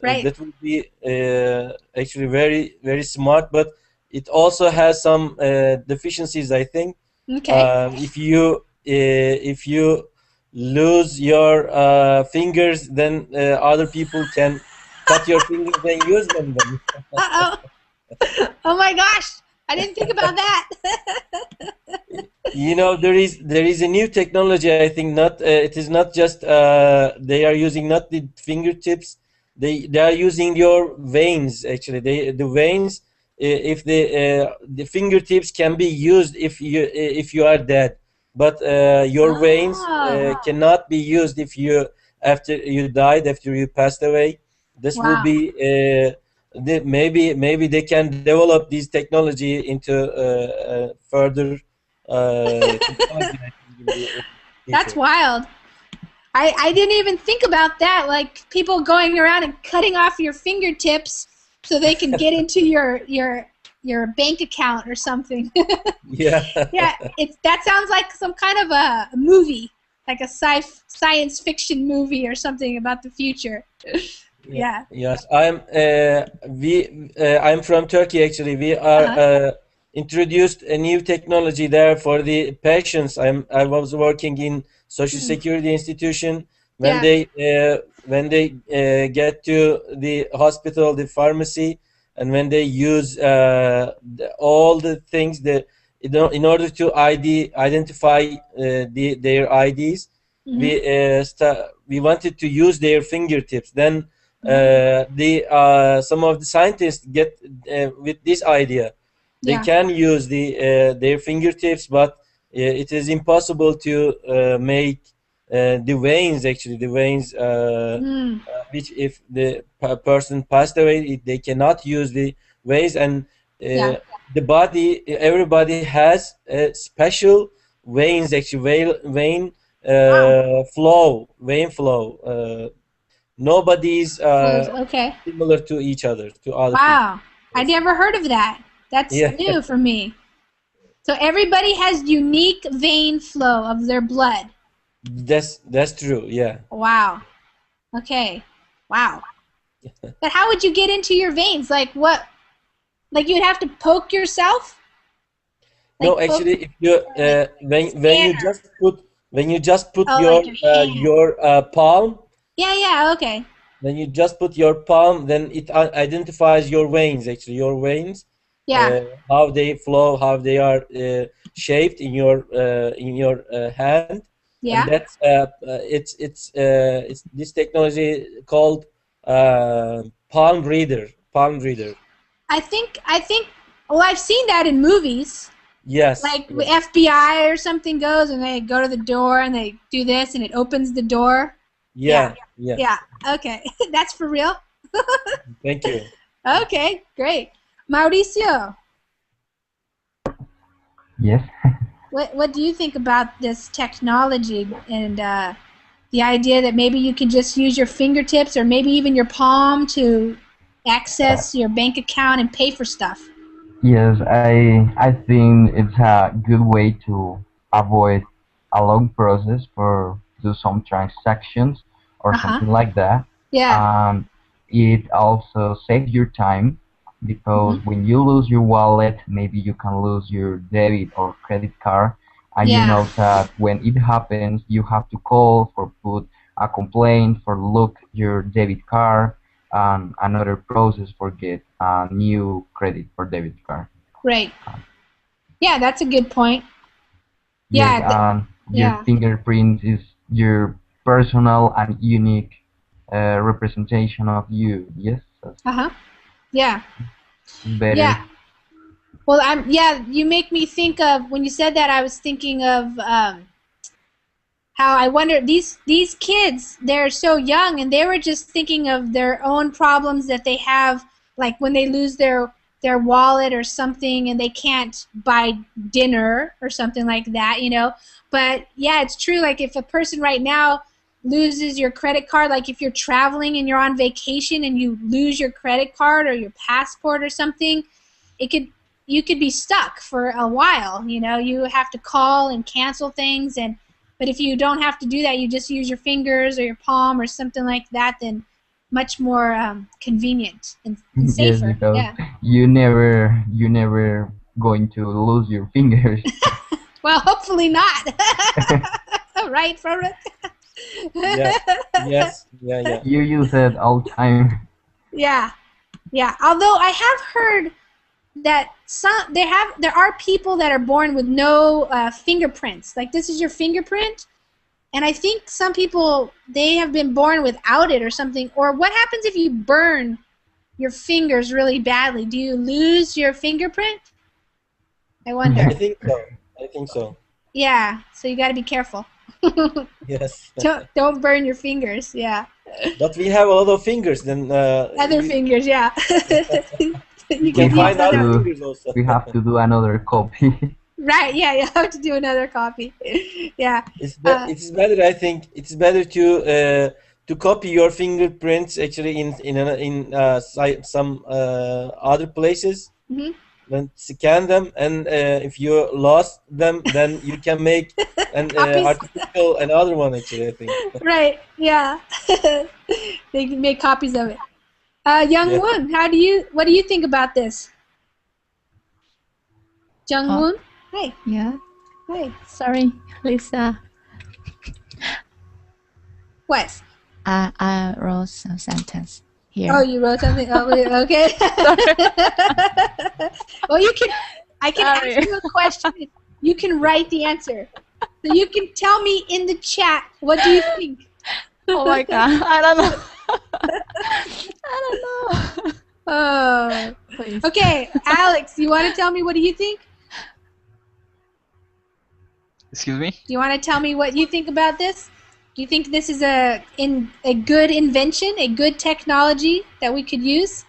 Right. That would be actually very smart, but it also has some deficiencies, I think. Okay. If you lose your fingers, then other people can cut your fingers and use them. Then. Uh-oh. Oh my gosh, I didn't think about that. You know, there is a new technology. I think not. It is not just they are using not the fingertips. They are using your veins. Actually, the veins. If the fingertips can be used if you are dead, but your veins cannot be used if you after you died, after you passed away. This will be maybe they can develop this technology into further technology. That's wild. I didn't even think about that. Like people going around and cutting off your fingertips so they can get into your bank account or something. Yeah. Yeah. That sounds like some kind of a movie, like a science fiction movie or something about the future. Yeah. Yes, I'm from Turkey actually. We are introduced a new technology there for the patients. I was working in Social Security institution when they get to the hospital, the pharmacy, and when they use all the things that in order to identify their IDs, we wanted to use their fingertips. Then some of the scientists get with this idea. They can use their fingertips, but it is impossible to make the veins. Actually, the veins, which if the person passed away, they cannot use the veins, and the body. Everybody has a special veins. Actually, vein flow. Nobody's similar to each other, to other people. I never heard of that. That's new for me. So everybody has unique vein flow of their blood. That's true, yeah. Wow. Okay. Wow. But how would you get into your veins? Like what? Like you'd have to poke yourself? Like no, actually, if you when you just put your palm. Yeah, okay. When you just put your palm, then it identifies your veins. Actually, your veins. Yeah. How they flow, how they are shaped in your hand. Yeah. And that's it's this technology called palm reader. Palm reader. I think. Well, I've seen that in movies. Yes. Like FBI or something goes and they go to the door and they do this and it opens the door. Yeah. Okay. That's for real? Thank you. Okay, great. Mauricio. Yes. What do you think about this technology and the idea that maybe you can just use your fingertips or maybe even your palm to access your bank account and pay for stuff? Yes, I think it's a good way to avoid a long process for do some transactions or something like that. Yeah. It also saves your time because when you lose your wallet, maybe you can lose your debit or credit card, and you know that when it happens, you have to call for put a complaint for look your debit card and another process for get a new credit or debit card. Right. Yeah, that's a good point. Yes, your fingerprint is your personal and unique representation of you. Yes. Yeah. Better. Yeah. Well, you make me think of when you said that. I was thinking of how I wonder these kids. They're so young, and they were just thinking of their own problems that they have, like when they lose their their wallet or something and they can't buy dinner or something like that, you know. But yeah, it's true. Like if a person right now loses your credit card, like if you're traveling and you're on vacation and you lose your credit card or your passport or something, you could be stuck for a while, you know. You have to call and cancel things, but if you don't have to do that, you just use your fingers or your palm or something like that, then much more convenient and Yes, safer. because Yeah. you never going to lose your fingers. Well, hopefully not. Right, Robert? Yes. Yeah. You use it all time. Yeah. Although I have heard that there are people that are born with no fingerprints. Like this is your fingerprint, and I think some people, they have been born without it or something. Or what happens if you burn your fingers really badly? Do you lose your fingerprint? I wonder. I think so. Yeah, so you got to be careful. Yes. Don't burn your fingers. Yeah. But we have a lot of fingers. Then other fingers, yeah. You can find other fingers also. We have to do another copy. Right. Yeah, you have to do another copy. Yeah. It's better. I think it's better to copy your fingerprints actually in some other places. Mm-hmm. Then scan them, and if you lost them, then you can make another one actually, I think. Right. Yeah. They can make copies of it. Young Woon, what do you think about this? Young Woon? Hi. Yeah. Hi. Sorry, Lisa. What? I wrote some sentence here. Oh, you wrote something? Oh, okay. Well, I can ask you a question. You can write the answer. So you can tell me in the chat, what do you think? Oh my God, I don't know. I don't know. Oh. Please. Okay, Alex, you want to tell me, what do you think? Excuse me? Do you want to tell me what you think about this? Do you think this is a good invention, a good technology that we could use?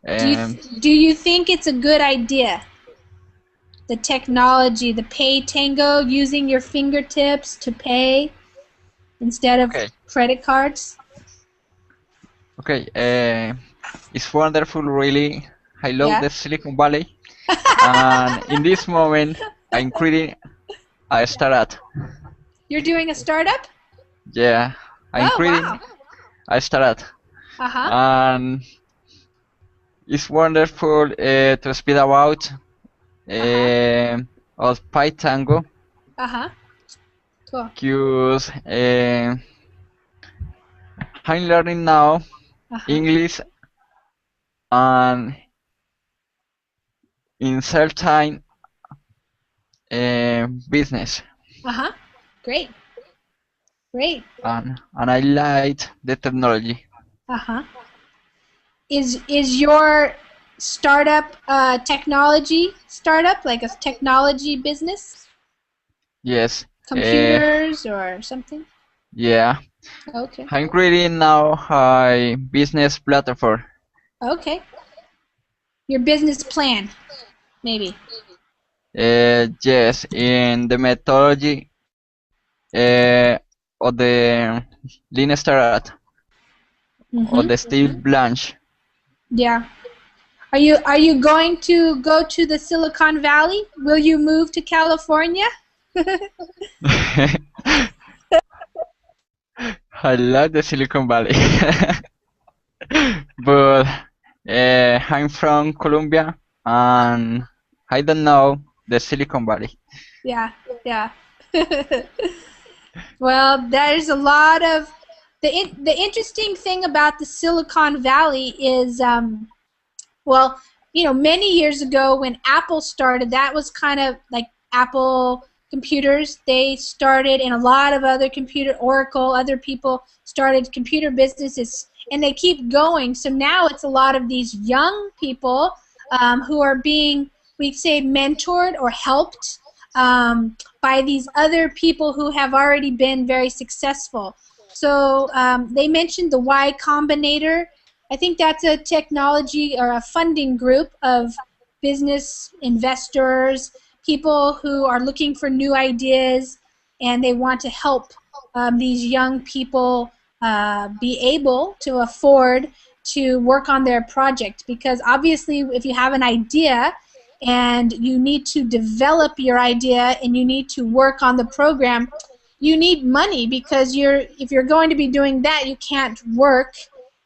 Do you think it's a good idea? The technology, the pay tango, using your fingertips to pay instead of credit cards? Okay, it's wonderful, really. I love the Silicon Valley. And in this moment, I'm creating a startup. You're doing a startup? Yeah, I'm creating a startup. And it's wonderful to speak about of Pytango. Cool. Because I'm learning now English and in certain business. Great. And I like the technology. Is your startup technology startup, like a technology business? Yes. Computers or something? Yeah. Okay. I'm creating now a business platform. Okay. Your business plan, maybe. Yes, in the methodology of the Lean Startup of the Steve Blanche. Yeah. Are you going to go to the Silicon Valley? Will you move to California? I love the Silicon Valley. But I'm from Colombia and I don't know the Silicon Valley. Yeah. Well, there's a lot of the interesting thing about the Silicon Valley is, well, you know, many years ago when Apple started, that was kind of like Apple computers. They started, and a lot of other Oracle, other people started computer businesses, and they keep going. So now it's a lot of these young people who are being, we say, mentored or helped by these other people who have already been very successful. So they mentioned the Y Combinator. I think that's a technology or a funding group of business investors, people who are looking for new ideas, and they want to help these young people be able to afford to work on their project. Because obviously, if you have an idea and you need to develop your idea and you need to work on the program, you need money, because if you're going to be doing that, you can't work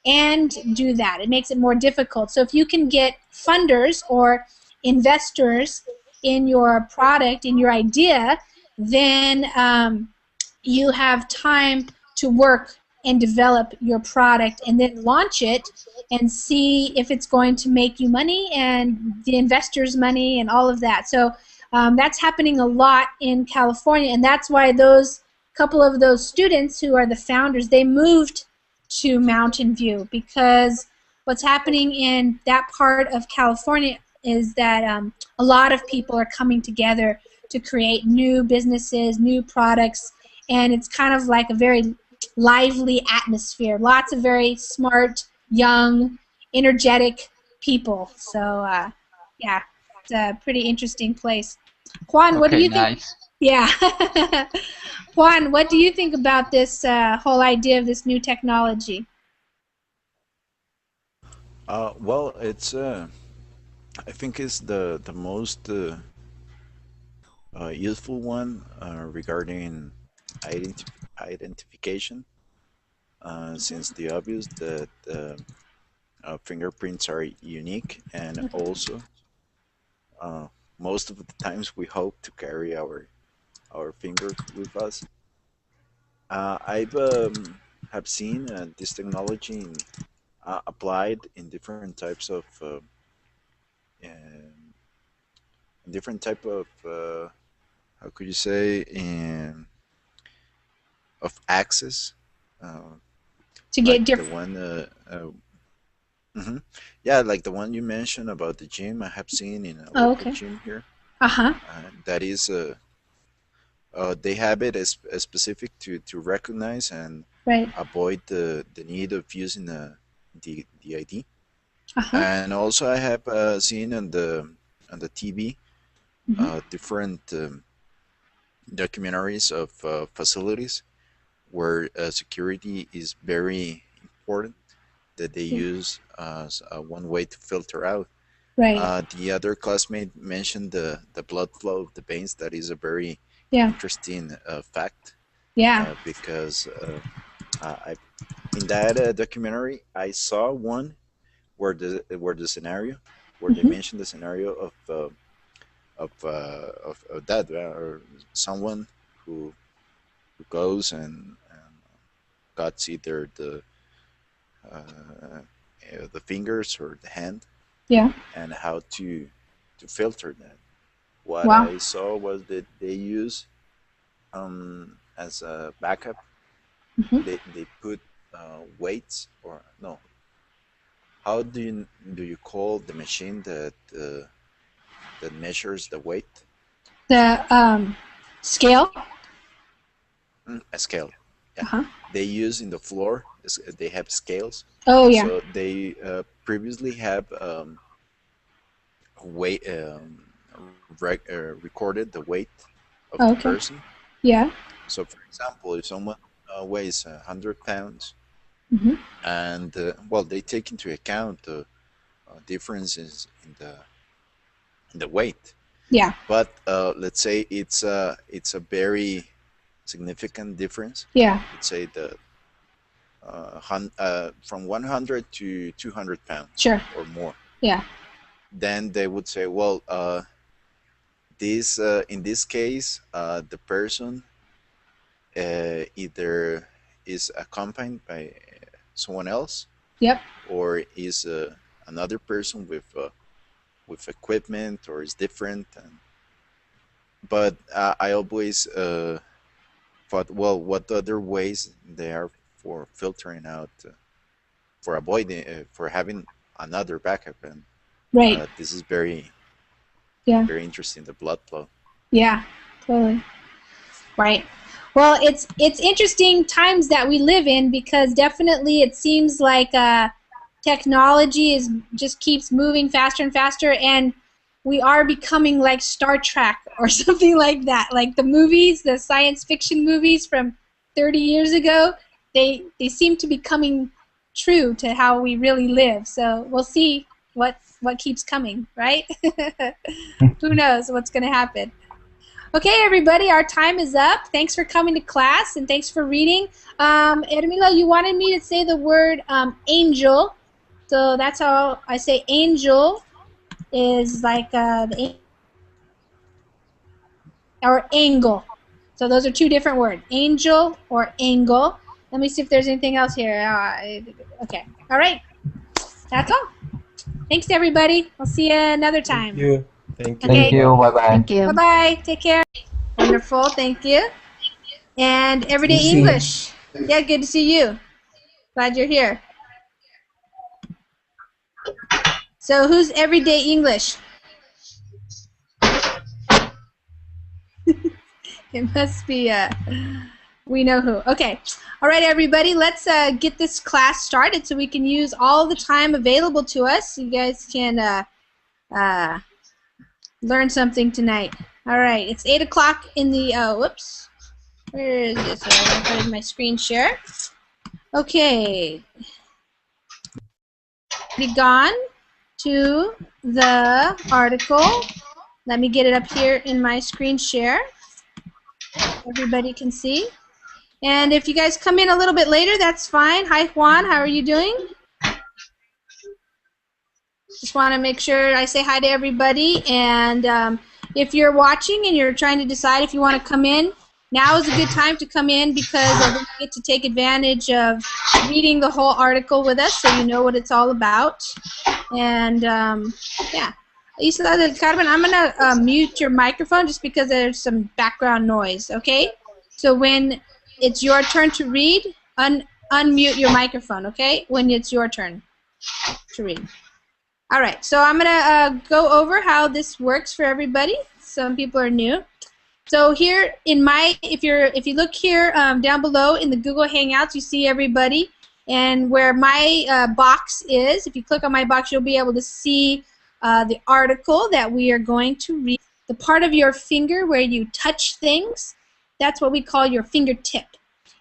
and do that. It makes it more difficult. So if you can get funders or investors in your product, in your idea, then you have time to work and develop your product and then launch it and see if it's going to make you money and the investors money and all of that. So that's happening a lot in California, and that's why those couple of those students who are the founders, they moved to Mountain View, because what's happening in that part of California is that a lot of people are coming together to create new businesses, new products, and it's kind of like a very lively atmosphere. Lots of very smart, young, energetic people. So, yeah, it's a pretty interesting place. Juan, what do Okay, you think? nice. Yeah. Juan, what do you think about this whole idea of this new technology? Well, it's I think it's the most useful one regarding identification, since the obvious that fingerprints are unique, and also most of the times we hope to carry our fingers with us. I've have seen this technology applied in um, different type of how could you say, of access, uh, To like get the different. one mhm. Yeah, like the one you mentioned about the gym. I have seen in a Oh, local okay. gym here. Uh-huh. That is they have it as specific to recognize and Right. avoid the need of using the ID. Uh-huh. And also I have seen on the TV Mm-hmm. different documentaries of facilities where security is very important, that they Yeah. use as one way to filter out. Right. The other classmate mentioned the blood flow of the veins. That is a very Yeah. interesting fact, Yeah. because I, in that documentary I saw one where the scenario, where they Mm-hmm. mentioned the scenario of that, or someone who goes and cuts either the fingers or the hand, Yeah. and how to filter that. What Wow. I saw was that they use as a backup, Mm-hmm. they put weights, or no, how do you call the machine that measures the weight? The scale. A scale. Yeah, Uh-huh. they use in the floor. They have scales, Oh, yeah. so they previously have weight recorded the weight of Oh, the okay. person. Yeah. So, for example, if someone weighs 100 pounds, Mm-hmm. and well, they take into account the differences in the weight. Yeah. But let's say it's a very significant difference. Yeah. Let's say the from 100 to 200 pounds Sure. or more. Yeah. Then they would say, well, this in this case, the person either is accompanied by someone else, Yep. or is another person with equipment, or is different. But I always thought, well, what other ways there are for filtering out, for avoiding, for having another backup, and Right. this is very Yeah. very interesting, the blood flow. Yeah. Totally. Right. Well, it's interesting times that we live in, because definitely it seems like technology just keeps moving faster and faster, and we are becoming like Star Trek or something like that. Like the movies, the science fiction movies from 30 years ago, they seem to be coming true to how we really live. So we'll see what keeps coming, right? Who knows what's going to happen. Okay, everybody, our time is up. Thanks for coming to class, and thanks for reading. Ermilo, you wanted me to say the word angel, so that's how I say angel is like or angle. So those are two different words, angel or angle. Let me see if there's anything else here. Okay, all right, that's all. Thanks, everybody. I'll see you another time. Thank you. Thank you. Okay. Thank you. Bye bye. Thank you. Bye-bye. Take care. Wonderful. Thank you. And Everyday You see. English. Yeah, good to see you. Glad you're here. So who's Everyday English? It must be, we know who. Okay. All right, everybody, let's get this class started so we can use all the time available to us. You guys can learn something tonight. All right, it's 8 o'clock in the, whoops. Where is this? I'm going to put in my screen share. Okay. Be gone to the article. Let me get it up here in my screen share. Everybody can see. And if you guys come in a little bit later, that's fine. Hi, Juan. How are you doing? Just want to make sure I say hi to everybody. And if you're watching and you're trying to decide if you want to come in, now is a good time to come in, because we get to take advantage of reading the whole article with us so you know what it's all about. And, yeah. Isla del Carmen, I'm going to mute your microphone just because there's some background noise, okay? So when it's your turn to read, unmute your microphone, okay? When it's your turn to read. All right, so I'm going to go over how this works for everybody. Some people are new. So here in my, if you look here down below in the Google Hangouts, you see everybody. And where my box is, if you click on my box, you'll be able to see the article that we are going to read. The part of your finger where you touch things, that's what we call your fingertip.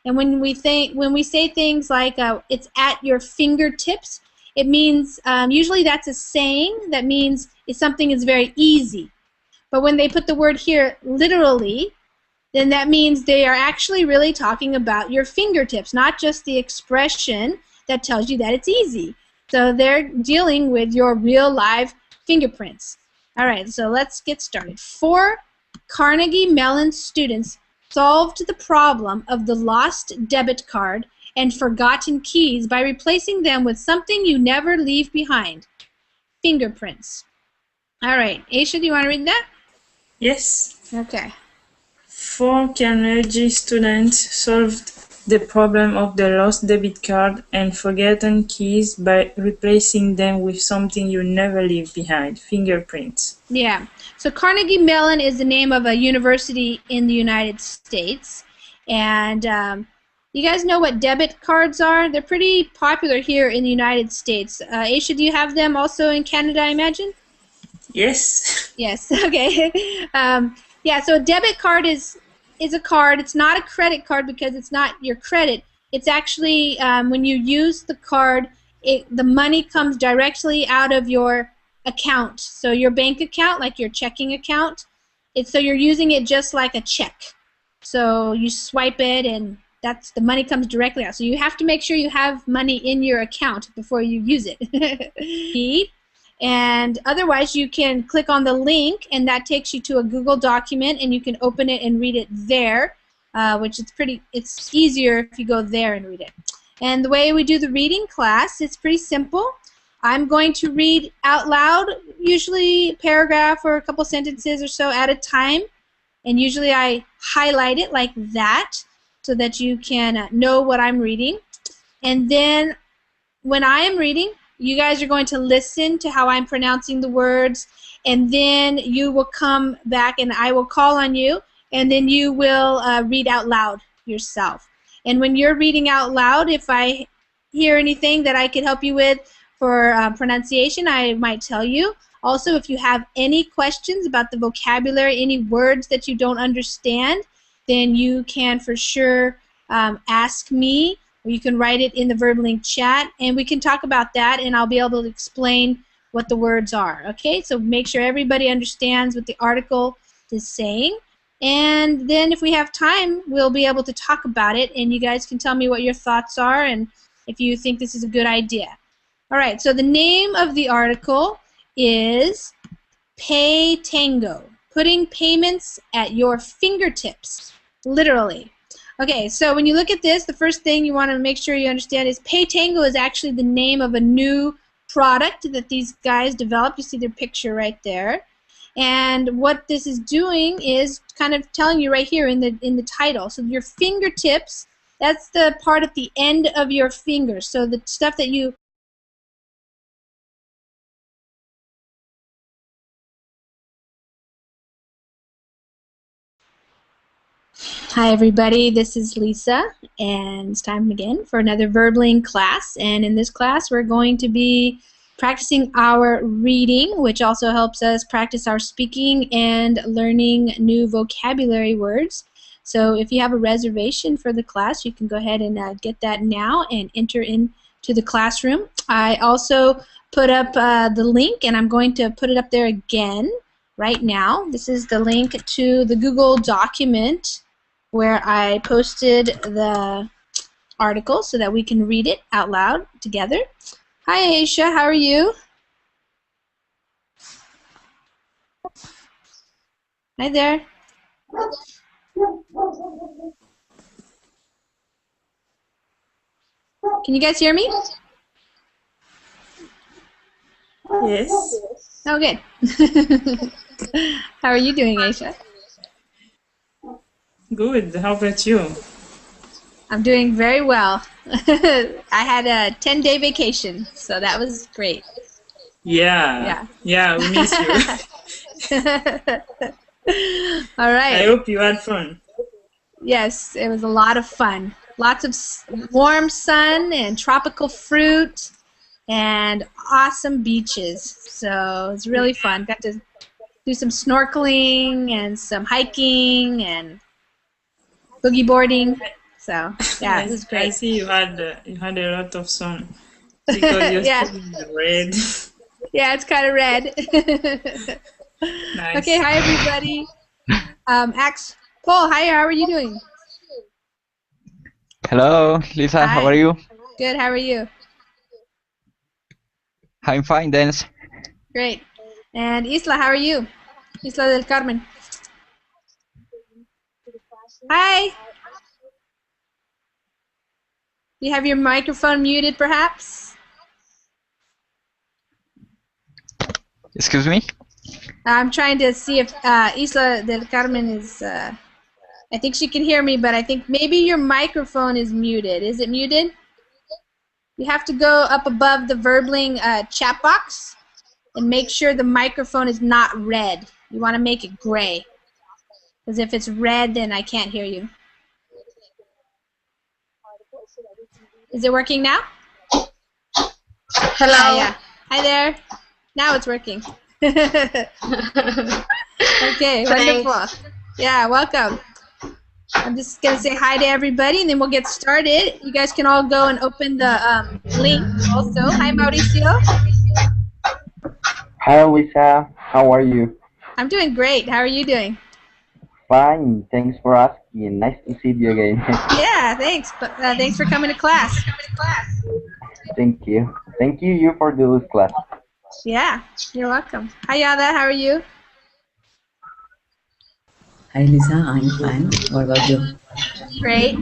And when we say things like it's at your fingertips, it means usually that's a saying that means something is very easy. But when they put the word here literally, then that means they are actually really talking about your fingertips, not just the expression that tells you that it's easy. So they're dealing with your real live fingerprints. All right, so let's get started. 4 Carnegie Mellon students solved the problem of the lost debit card and forgotten keys by replacing them with something you never leave behind. Fingerprints. All right, Aisha, do you want to read that? Yes. Okay. 4 Carnegie students solved the problem of the lost debit card and forgotten keys by replacing them with something you never leave behind, fingerprints. Yeah. So Carnegie Mellon is the name of a university in the United States. And you guys know what debit cards are? They're pretty popular here in the United States. Aisha, do you have them also in Canada, I imagine? Yes. Yes, okay. Yeah, so a debit card is a card. It's not a credit card because it's not your credit. It's actually when you use the card, the money comes directly out of your account. So your bank account, like your checking account, so you're using it just like a check. So you swipe it and the money comes directly out. So you have to make sure you have money in your account before you use it. And otherwise you can click on the link and that takes you to a Google document and you can open it and read it there, which it's easier if you go there and read it. And the way we do the reading class, it's pretty simple. I'm going to read out loud, usually a paragraph or a couple sentences or so at a time, and usually I highlight it like that so that you can know what I'm reading. And then when I am reading, you guys are going to listen to how I'm pronouncing the words, and then you will come back and I will call on you, and then you will read out loud yourself. And when you're reading out loud, if I hear anything that I could help you with for pronunciation, I might tell you. Also, if you have any questions about the vocabulary, any words that you don't understand, then you can for sure ask me, or you can write it in the Verbling chat, and we can talk about that, and I'll be able to explain what the words are. Okay, so make sure everybody understands what the article is saying, and then if we have time, we'll be able to talk about it, and you guys can tell me what your thoughts are and if you think this is a good idea. All right, so the name of the article is Pay Tango, putting payments at your fingertips, literally. Okay, so when you look at this, the first thing you want to make sure you understand is Pay Tango is actually the name of a new product that these guys developed. You see their picture right there. And what this is doing is kind of telling you right here in the title. So your fingertips, that's the part at the end of your fingers. So the stuff that you Hi everybody, this is Lisa, and it's time again for another Verbling class. And in this class we're going to be practicing our reading, which also helps us practice our speaking and learning new vocabulary words. So if you have a reservation for the class, you can go ahead and get that now and enter into the classroom. I also put up the link, and I'm going to put it up there again right now. This is the link to the Google document where I posted the article so that we can read it out loud together. Hi Aisha, how are you? Hi there. Can you guys hear me? Yes. Oh, good. How are you doing, Aisha? Good. How about you? I'm doing very well. I had a 10-day vacation, so that was great. Yeah. Yeah, we miss you. All right. I hope you had fun. Yes, it was a lot of fun. Lots of warm sun and tropical fruit and awesome beaches. So it's really fun. Got to do some snorkeling and some hiking and boogie boarding. So yeah, it was great. I see you had a lot of sun because you're yeah. still in the red. Yeah, it's kind of red. Nice. Okay, hi everybody. Paul, hi, how are you doing? Hello, Lisa, Hi. how are you? Good, how are you? I'm fine, thanks. Great. And Isla, how are you? Isla del Carmen. Hi. You have your microphone muted, perhaps? Excuse me? I'm trying to see if Isla del Carmen is, I think she can hear me, but I think maybe your microphone is muted. Is it muted? You have to go up above the Verbling chat box and make sure the microphone is not red. You want to make it gray. Because if it's red, then I can't hear you. Is it working now? Hello. Yeah. Hi there. Now it's working. Okay, wonderful. Yeah, welcome. I'm just going to say hi to everybody, and then we'll get started. You guys can all go and open the link also. Hi, Mauricio. Hi, Lisa. How are you? I'm doing great. How are you doing? Fine. Thanks for asking. Nice to see you again. Yeah, thanks. Thanks for coming to class. Thank you. Thank you for this class. Yeah, you're welcome. Hi, Yada. How are you? Hi Lisa, I'm fine. What about you? Great.